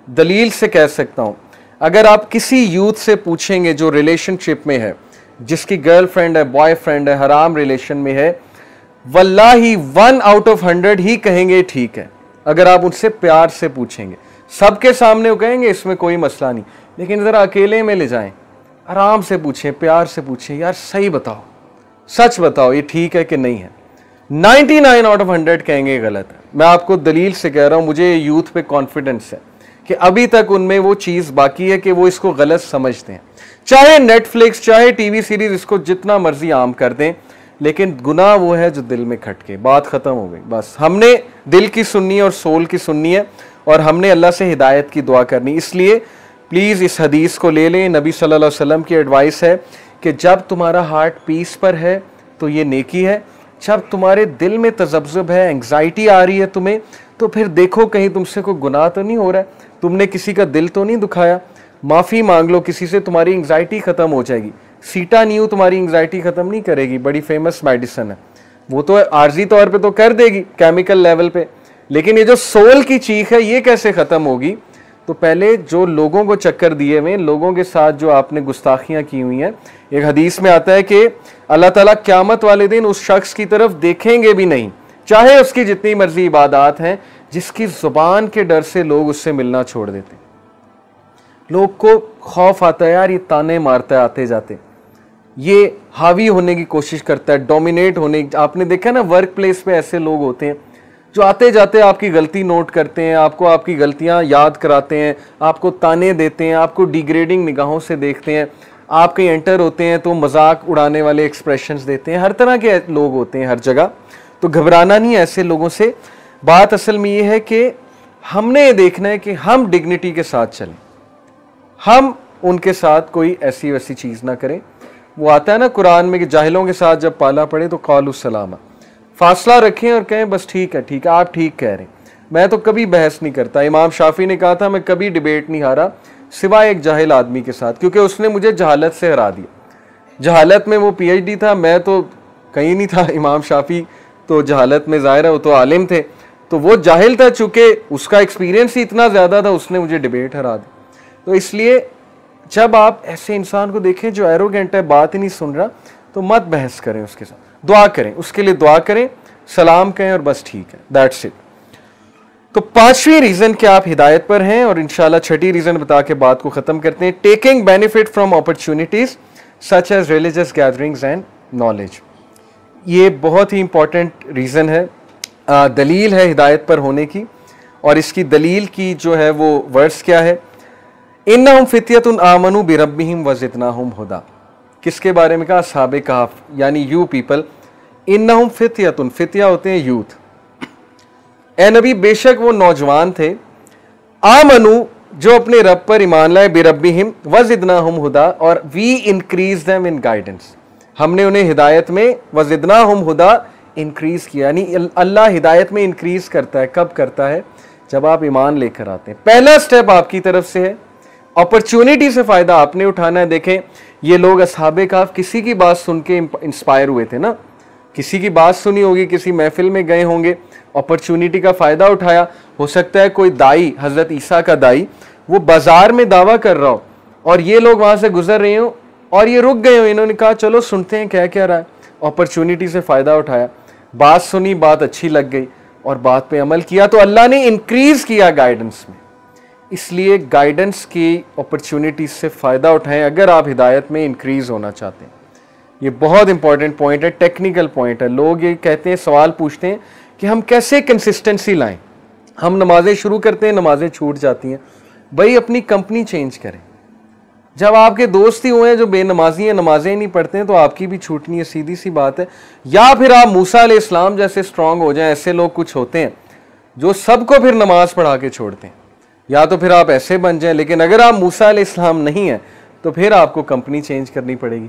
दलील से कह सकता हूं, अगर आप किसी यूथ से पूछेंगे जो रिलेशनशिप में है, जिसकी गर्लफ्रेंड है, बॉयफ्रेंड है, हराम रिलेशन में है, वल्लाही 1 आउट ऑफ 100 ही कहेंगे ठीक है। अगर आप उनसे प्यार से पूछेंगे, सबके सामने वो कहेंगे इसमें कोई मसला नहीं, लेकिन जरा अकेले में ले जाएं, आराम से पूछें, प्यार से पूछें, यार सही बताओ, सच बताओ ये ठीक है कि नहीं है। 99 आउट ऑफ 100 कहेंगे गलत है। मैं आपको दलील से कह रहा हूं, मुझे यूथ पे कॉन्फिडेंस है कि अभी तक उनमें वो चीज बाकी है कि वो इसको गलत समझते हैं। चाहे नेटफ्लिक्स, चाहे टीवी सीरीज इसको जितना मर्जी आम कर दें, लेकिन गुनाह वो है जो दिल में खटके। बात खत्म हो गई। बस हमने दिल की सुननी है और सोल की सुननी है, और हमने अल्लाह से हिदायत की दुआ करनी। इसलिए प्लीज इस हदीस को ले लें। नबी सल्लल्लाहु अलैहि वसल्लम की एडवाइस है कि जब तुम्हारा हार्ट पीस पर है तो ये नेकी है, जब तुम्हारे दिल में तजब्जुब है, एंग्जाइटी आ रही है तुम्हें, तो फिर देखो कहीं तुमसे कोई गुनाह तो नहीं हो रहा है, तुमने किसी का दिल तो नहीं दुखाया, माफी मांग लो किसी से, तुम्हारी एंग्जाइटी खत्म हो जाएगी। सीटा न्यू तुम्हारी एंग्जाइटी खत्म नहीं करेगी, बड़ी फेमस मेडिसिन है, वो तो आर्जी तौर पे तो कर देगी केमिकल लेवल पे, लेकिन ये जो सोल की चीख है ये कैसे खत्म होगी? तो पहले जो लोगों को चक्कर दिए हुए, लोगों के साथ जो आपने गुस्ताखियां की हुई हैं, एक हदीस में आता है कि अल्लाह ताला क़यामत वाले दिन उस शख्स की तरफ देखेंगे भी नहीं, चाहे उसकी जितनी मर्जी इबादत हैं, जिसकी जुबान के डर से लोग उससे मिलना छोड़ देते। लोग को खौफ आता है, यार ये ताने मारता है आते जाते, ये हावी होने की कोशिश करता है, डोमिनेट होने। आपने देखा ना वर्क प्लेस पे ऐसे लोग होते हैं जो आते जाते आपकी गलती नोट करते हैं, आपको आपकी गलतियां याद कराते हैं, आपको ताने देते हैं, आपको डिग्रेडिंग निगाहों से देखते हैं। आप कहीं एंटर होते हैं तो मजाक उड़ाने वाले एक्सप्रेशंस देते हैं। हर तरह के लोग होते हैं हर जगह, तो घबराना नहीं है ऐसे लोगों से। बात असल में ये है कि हमने ये देखना है कि हम डिग्निटी के साथ चलें, हम उनके साथ कोई ऐसी वैसी चीज़ ना करें। वो आता है ना कुरान में कि जाहिलों के साथ जब पाला पड़े तो कौलु सलामा, फासला रखें और कहें बस ठीक है, ठीक है, आप ठीक कह रहे हैं। मैं तो कभी बहस नहीं करता। इमाम शाफी ने कहा था मैं कभी डिबेट नहीं हारा सिवाय एक जाहिल आदमी के साथ, क्योंकि उसने मुझे जहालत से हरा दिया। जहालत में वो पीएचडी था, मैं तो कहीं नहीं था। इमाम शाफी तो जहालत में ज़ाहिर है वो तो आलिम थे, तो वो जाहिल था, चूंकि उसका एक्सपीरियंस ही इतना ज़्यादा था, उसने मुझे डिबेट हरा दी। तो इसलिए जब आप ऐसे इंसान को देखें जो एरोगेंट है, बात ही नहीं सुन रहा, तो मत बहस करें उसके साथ, दुआ करें, उसके लिए दुआ करें, सलाम कहें और बस ठीक है, दैट्स इट। तो पांचवी रीजन कि आप हिदायत पर हैं, और इंशाल्लाह छठी रीजन बता के बात को खत्म करते हैं। Taking benefit from opportunities such as religious gatherings and knowledge. ये बहुत ही इंपॉर्टेंट रीजन है, दलील है हिदायत पर होने की। और इसकी दलील की जो है वो वर्स क्या है? इन्नहुम फित्यतुन आमनु बिरब्बिहिम वज़िदनाहुम हुदा। किसके बारे में कहा? असहाबे कहफ, यानी यू पीपल। इन्नहुम फित्यतुन, फित्या होते हैं यूथ। ए नबी बेशक वो नौजवान थे, आमनु जो अपने रब पर ईमान लाए, बिरब्बिहिम वज़िदनाहुम हुदा, और we increase them in guidance, हमने उन्हें हिदायत में वज़िदनाहुम हुदा इंक्रीज किया। यानी अल्लाह हिदायत में इंक्रीज करता है। कब करता है? जब आप ईमान लेकर आते हैं। पहला स्टेप आपकी तरफ से है, अपॉर्चुनिटी से फायदा आपने उठाना है। देखें ये लोग असहाबे कहफ किसी की बात सुन के इंस्पायर हुए थे ना, किसी की बात सुनी होगी, किसी महफिल में गए होंगे, अपॉर्चुनिटी का फायदा उठाया। हो सकता है कोई दाई, हजरत ईसा का दाई, वो बाजार में दावा कर रहा हो और ये लोग वहां से गुजर रहे हो और ये रुक गए हो, इन्होंने कहा चलो सुनते हैं क्या क्या रहा है। अपॉर्चुनिटी से फायदा उठाया, बात सुनी, बात अच्छी लग गई और बात पे अमल किया, तो अल्लाह ने इंक्रीज किया गाइडेंस में। इसलिए गाइडेंस की अपॉर्चुनिटी से फ़ायदा उठाएं अगर आप हिदायत में इंक्रीज होना चाहते हैं। ये बहुत इंपॉर्टेंट पॉइंट है, टेक्निकल पॉइंट है। लोग ये कहते हैं, सवाल पूछते हैं कि हम कैसे कंसिस्टेंसी लाएं। हम नमाजें शुरू करते हैं, नमाजें छूट जाती हैं। भाई अपनी कंपनी चेंज करें। जब आपके दोस्त ही हुए हैं जो बेनमाजी हैं, नमाजें नहीं पढ़ते हैं, तो आपकी भी छूटनी है, सीधी सी बात है। या फिर आप मूसा अलैहिस्सलाम जैसे स्ट्रांग हो जाएं। ऐसे लोग कुछ होते हैं जो सबको फिर नमाज पढ़ा के छोड़ते हैं। या तो फिर आप ऐसे बन जाएं, लेकिन अगर आप मूसा अलैहिस्सलाम नहीं हैं तो फिर आपको कंपनी चेंज करनी पड़ेगी।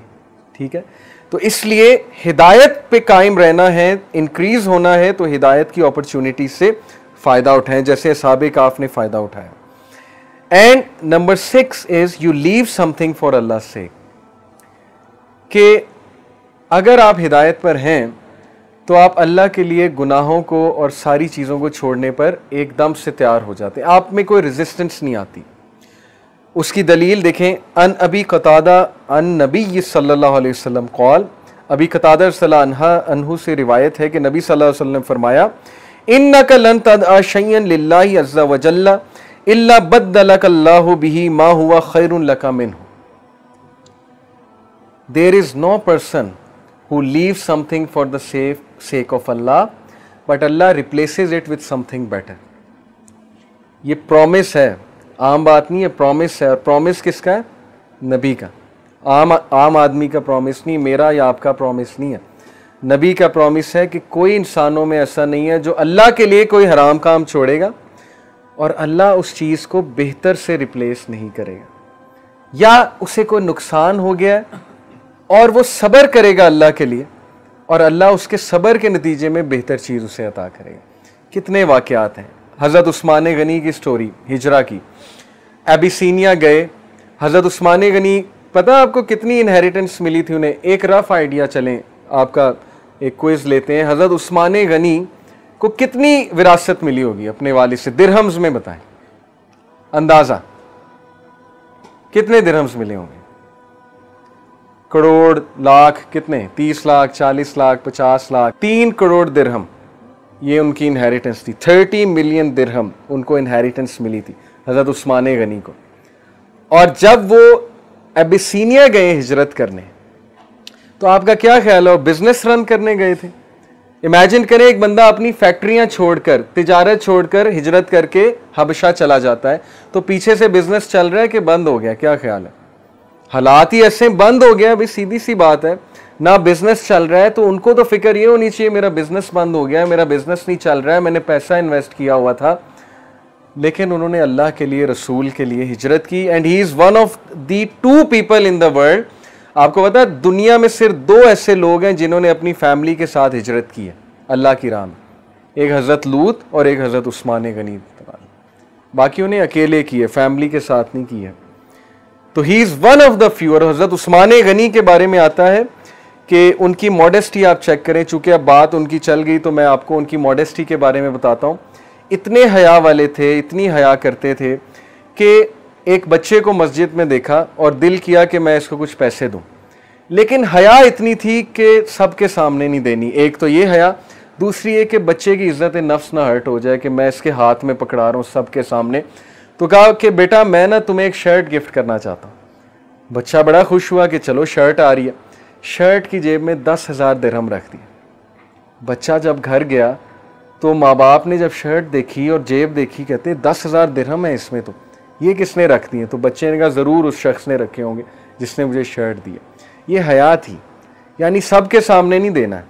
ठीक है, तो इसलिए हिदायत पे कायम रहना है, इंक्रीज होना है, तो हिदायत की अपॉर्चुनिटी से फ़ायदा उठाएं जैसे असहाबे काफ ने फ़ायदा उठाया। And number 6 is you leave something for Allah से, कि अगर आप हिदायत पर हैं तो आप अल्लाह के लिए गुनाहों को और सारी चीज़ों को छोड़ने पर एकदम से तैयार हो जाते हैं, आप में कोई रेजिस्टेंस नहीं आती। उसकी दलील देखें, अन अबी कतादा अन नबी सल्लल्लाहु अलैहि वसल्लम कौल, अबी कतादा रज़ियल्लाहु अन्हु से रिवायत है कि नबी सल्लल्लाहु अलैहि वसल्लम ने फरमाया, इन्नका लन तदअ शय्यन लिल्लाहि अज़्ज़ा व जल्ला इल्ला बद्दलक अल्लाहु बिही मा हुवा खैरुन लका मिन्हु। There is no person who leaves something for the sake of Allah, but Allah replaces it with something better. ये प्रॉमिस है, आम बात नहीं है, प्रॉमिस है। और प्रॉमिस किसका है? नबी का। आम आदमी का प्रॉमिस नहीं, मेरा या आपका प्रॉमिस नहीं है। नबी का प्रॉमिस है कि कोई इंसानों में ऐसा नहीं है जो अल्लाह के लिए कोई हराम काम छोड़ेगा और अल्लाह उस चीज़ को बेहतर से रिप्लेस नहीं करेगा, या उसे कोई नुकसान हो गया और वो सब्र करेगा अल्लाह के लिए और अल्लाह उसके सब्र के नतीजे में बेहतर चीज़ उसे अता करेगा। कितने वाक़यात हैं। हज़रत उस्मान गनी की स्टोरी, हिजरा की, एबिसीनिया गए। हज़रत उस्मान गनी, पता आपको कितनी इनहेरिटेंस मिली थी उन्हें? एक रफ आइडिया चलें, आपका एक क्विज़ लेते हैं। हज़रत उस्मान गनी को कितनी विरासत मिली होगी अपने वालिद से? दिरहम्स में बताएं, अंदाज़ा कितने दिरहम्स मिले होंगे? करोड़, लाख, कितने? 30 लाख, 40 लाख, 50 लाख। 3 करोड़ दिरहम ये उनकी इनहेरिटेंस थी। 30 मिलियन दिरहम उनको इनहेरिटेंस मिली थी हज़रत उस्मान गनी को। और जब वो एबिसीनिया गए हिजरत करने, तो आपका क्या ख्याल है? वो बिजनेस रन करने गए थे। इमेजिन करें, एक बंदा अपनी फैक्ट्रियां छोड़कर, तिजारत छोड़कर हिजरत करके हबशा चला जाता है, तो पीछे से बिजनेस चल रहा है कि बंद हो गया? क्या ख्याल है? हालात ही ऐसे बंद हो गया। अभी सीधी सी बात है, ना बिजनेस चल रहा है, तो उनको तो फिक्र ये होनी चाहिए मेरा बिजनेस बंद हो गया, मेरा बिजनेस नहीं चल रहा है, मैंने पैसा इन्वेस्ट किया हुआ था। लेकिन उन्होंने अल्लाह के लिए, रसूल के लिए हिजरत की। And he is one of the 2 people in the world. आपको पता है दुनिया में सिर्फ 2 ऐसे लोग हैं जिन्होंने अपनी फैमिली के साथ हिजरत की है अल्लाह की राह में। एक हज़रत लूत और एक हज़रत उस्मान गनी। बाकी उन्हें अकेले की है, फैमिली के साथ नहीं की है। तो he is one of the few. और हज़रत उस्मान गनी के बारे में आता है कि उनकी मॉडेस्टी आप चेक करें। चूँकि अब बात उनकी चल गई तो मैं आपको उनकी मॉडेस्टी के बारे में बताता हूँ। इतने हया वाले थे, इतनी हया करते थे कि एक बच्चे को मस्जिद में देखा और दिल किया कि मैं इसको कुछ पैसे दूँ, लेकिन हया इतनी थी कि सबके सामने नहीं देनी। एक तो ये हया, दूसरी ये कि बच्चे की इज्जत नफ्स ना हर्ट हो जाए कि मैं इसके हाथ में पकड़ा रहा हूँ सबके सामने। तो कहा कि बेटा मैं ना तुम्हें एक शर्ट गिफ्ट करना चाहता हूँ। बच्चा बड़ा खुश हुआ कि चलो शर्ट आ रही है। शर्ट की जेब में 10,000 दिरहम रख दिए। बच्चा जब घर गया तो माँ बाप ने जब शर्ट देखी और जेब देखी, कहते 10,000 दिरहम है इसमें, तो ये किसने रख दिए? तो बच्चे ने कहा ज़रूर उस शख्स ने रखे होंगे जिसने मुझे शर्ट दी है। ये हया थी, यानी सबके सामने नहीं देना है।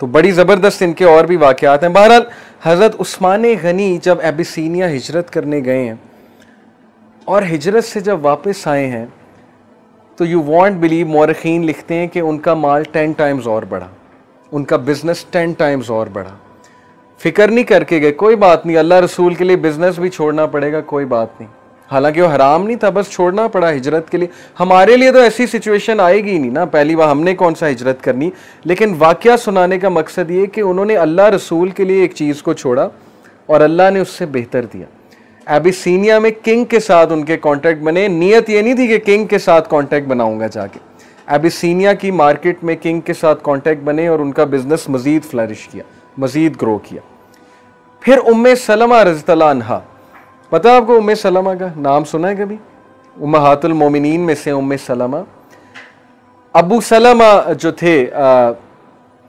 तो बड़ी ज़बरदस्त इनके और भी वाक़यात हैं। बहरहाल हज़रत उस्मान गनी जब एबिसीनिया हिजरत करने गए हैं और हिजरत से जब वापस आए हैं, तो यू वॉन्ट बिलीव, मौरखीन लिखते हैं कि उनका माल 10 टाइम्स और बढ़ा, उनका बिजनेस 10 टाइम्स और बढ़ा। फिक्र नहीं करके गए, कोई बात नहीं, अल्लाह रसूल के लिए बिजनेस भी छोड़ना पड़ेगा, कोई बात नहीं। हालांकि वो हराम नहीं था, बस छोड़ना पड़ा हिजरत के लिए। हमारे लिए तो ऐसी सिचुएशन आएगी ही नहीं ना, पहली बार हमने कौन सा हिजरत करनी। लेकिन वाक़या सुनाने का मकसद ये कि उन्होंने अल्लाह रसूल के लिए एक चीज़ को छोड़ा और अल्लाह ने उससे बेहतर दिया। एबिसीनिया में किंग के साथ उनके कॉन्टैक्ट बने। नीयत ये नहीं थी कि किंग के साथ कॉन्टैक्ट बनाऊंगा जाके। एबिसीनिया की मार्केट में किंग के साथ कॉन्टैक्ट बने और उनका बिजनेस मज़ीद फ्लरिश किया, मज़ीद ग्रो किया। फिर उम्मे सलमा रज़ियल्लाहु अन्हा, पता है आपको उम्मे सलमा का नाम सुना है कभी? उम्महातुल मोमिनीन में से उम्मे सलमा। अबू सलमा जो थे,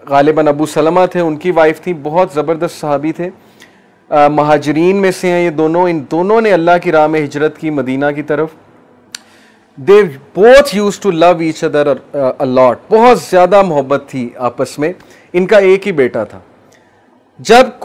गालिबन अबू सलमा थे, उनकी वाइफ थी, बहुत ज़बरदस्त सहाबी थे, महाजरीन में से हैं ये दोनों। इन दोनों ने अल्लाह की राह में हिजरत की मदीना की तरफ। They both used to love each other a lot, बहुत ज़्यादा मोहब्बत थी आपस में। इनका एक ही बेटा था। जब